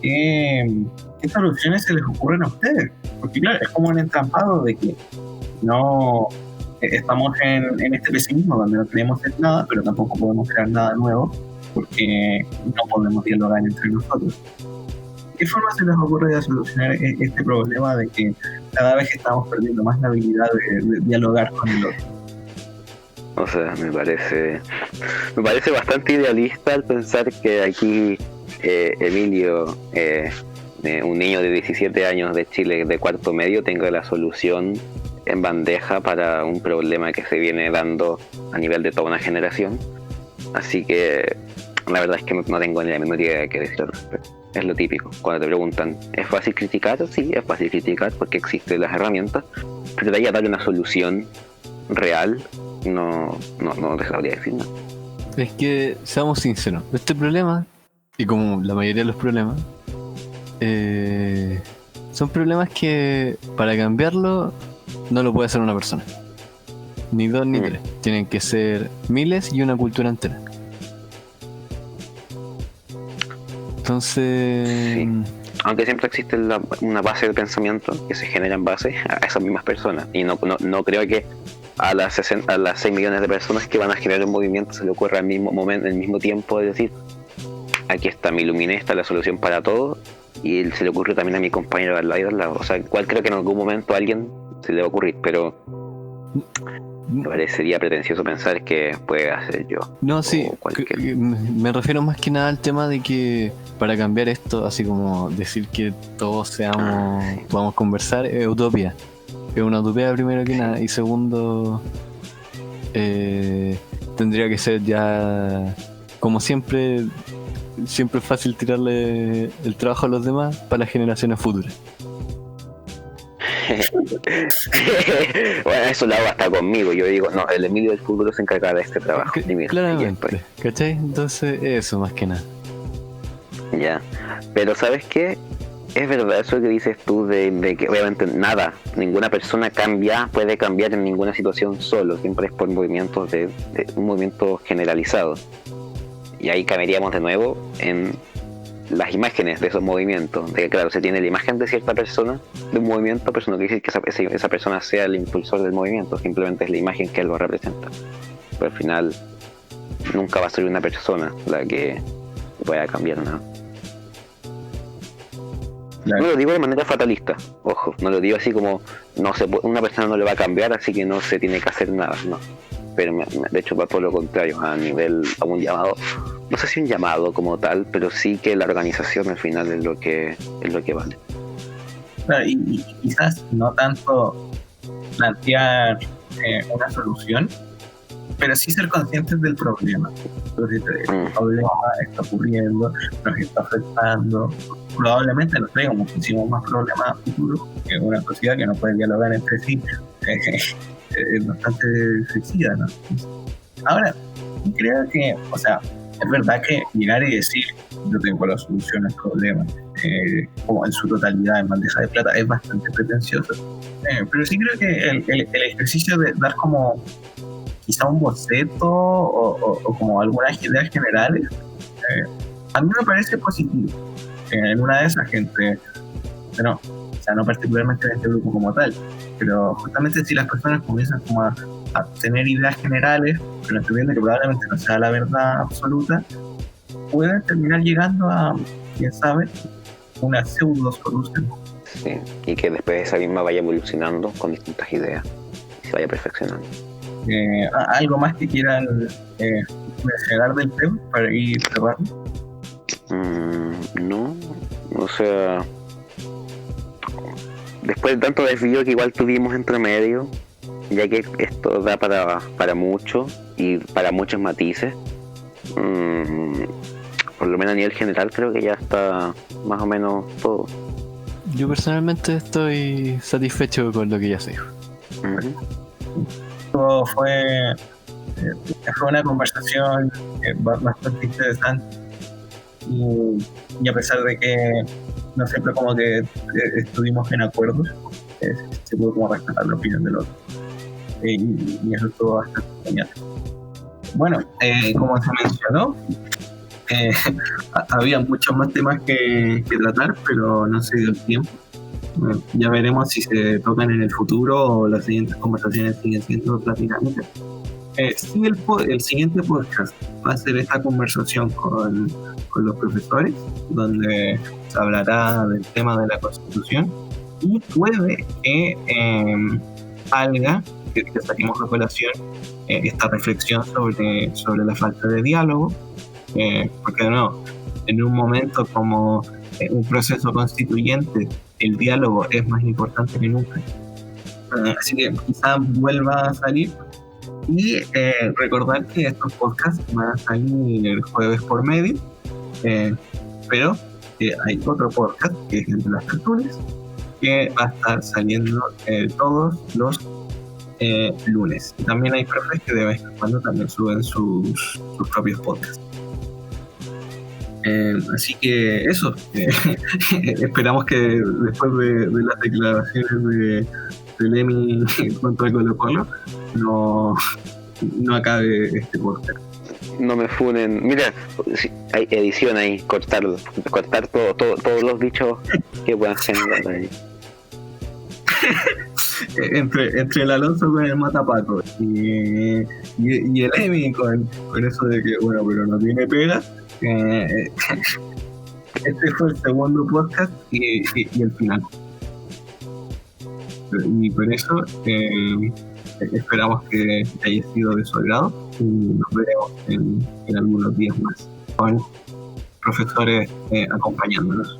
¿Qué soluciones se les ocurren a ustedes? Porque claro, es como un entrampado de que no estamos en este pesimismo donde no creemos en nada, pero tampoco podemos crear nada nuevo porque no podemos dialogar entre nosotros. ¿Qué forma se les ocurre de solucionar este problema de que cada vez estamos perdiendo más la habilidad de dialogar con el otro? O sea, me parece bastante idealista el pensar que aquí Emilio, un niño de 17 años de Chile de cuarto medio, tenga la solución en bandeja para un problema que se viene dando a nivel de toda una generación. Así que la verdad es que no tengo ni la menor idea de qué decir al respecto. Es lo típico, cuando te preguntan, ¿es fácil criticar? Sí, es fácil criticar porque existen las herramientas, pero de ahí a darle una solución real, no te sabría decir nada. Es que, seamos sinceros, este problema, y como la mayoría de los problemas, son problemas que para cambiarlo no lo puede hacer una persona. Ni dos ni tres. Tienen que ser miles y una cultura entera. Entonces... Sí. Aunque siempre existe una base de pensamiento que se genera en base a esas mismas personas. Y no creo que a las 6 millones de personas que van a generar un movimiento se le ocurra al mismo momento, al mismo tiempo, de decir, aquí está, me iluminé, esta es la solución para todo. Y se le ocurrió también a mi compañero al lado. O sea, igual creo que en algún momento a alguien se le va a ocurrir, pero me parecería pretencioso pensar que puede hacer yo. No, sí, me refiero más que nada al tema de que para cambiar esto, así como decir que todos podamos conversar, es utopía. es una utopía primero que nada, y segundo, tendría que ser ya, como siempre es fácil tirarle el trabajo a los demás para las generaciones futuras. Bueno, eso lo hago hasta conmigo. Yo digo, no, el Emilio del futuro se encarga de este trabajo. Y mira, Claramente, ¿cachai? Entonces, eso más que nada. Ya, pero ¿sabes qué? Es verdad eso que dices tú de que obviamente ninguna persona puede cambiar en ninguna situación solo, siempre es por movimientos de un movimiento generalizado. Y ahí caeríamos de nuevo en las imágenes de esos movimientos, de que claro, se tiene la imagen de cierta persona, de un movimiento, pero eso no quiere decir que esa persona sea el impulsor del movimiento, simplemente es la imagen que él lo representa. Pero al final nunca va a ser una persona la que pueda cambiar nada. No lo digo de manera fatalista, ojo, no lo digo así como una persona no le va a cambiar, así que no se tiene que hacer nada, no. Pero de hecho va todo lo contrario, a un llamado, no sé si un llamado como tal, pero sí que la organización al final es lo que vale. Claro, y quizás no tanto plantear una solución, pero sí ser conscientes del problema. Entonces, el problema está ocurriendo, nos está afectando, probablemente nos traiga muchísimos más problemas a futuro, que una sociedad que no puede dialogar entre sí es bastante suicida, ¿no? Ahora, creo que, o sea, es verdad que llegar y decir yo tengo la solución al problema como en su totalidad en bandeja de plata es bastante pretencioso, pero sí creo que el ejercicio de dar como quizá un boceto o como algunas ideas generales a mí me parece positivo. En una de esas gente, bueno, o sea, no particularmente en este grupo como tal, pero justamente si las personas comienzan como a tener ideas generales, pero entendiendo que probablemente no sea la verdad absoluta, pueden terminar llegando a, quién sabe, una pseudo solución. Sí, y que después esa misma vaya evolucionando con distintas ideas y se vaya perfeccionando. ¿Algo más que quieran mencionar del tema para ir cerrando? No, o sea, después de tanto desvío que igual tuvimos entre medio, ya que esto da para mucho y para muchos matices, por lo menos a nivel general creo que ya está más o menos todo. Yo personalmente estoy satisfecho con lo que ya se dijo. Fue una conversación bastante interesante y a pesar de que no siempre como que estuvimos en acuerdo, se pudo como respetar la opinión del otro y eso estuvo bastante genial. Bueno, como se mencionó, había muchos más temas que tratar, pero no se dio el tiempo. Ya veremos si se tocan en el futuro o las siguientes conversaciones siguen siendo pláticamente. Sí, el siguiente podcast va a ser esta conversación con los profesores, donde se hablará del tema de la Constitución y puede que salga, que saquemos a colación esta reflexión sobre la falta de diálogo, porque no, en un momento como un proceso constituyente el diálogo es más importante que nunca, así que quizás vuelva a salir. Y recordar que estos podcasts van a salir el jueves por medio, pero hay otro podcast que es el de las tertulias, que va a estar saliendo todos los lunes. Y también hay profes que de vez en cuando también suben sus propios podcasts. Así que eso, esperamos que después de las declaraciones de Emi contra Colo-Colo no acabe este podcast. No me funen, mira, hay edición ahí, cortar todos los bichos que puedan generar ahí. entre el Alonso con el Matapaco y el Emi con eso de que bueno, pero no tiene pega. Este fue el segundo podcast y el final. Y por eso esperamos que haya sido de su agrado y nos veremos en algunos días más con profesores acompañándonos.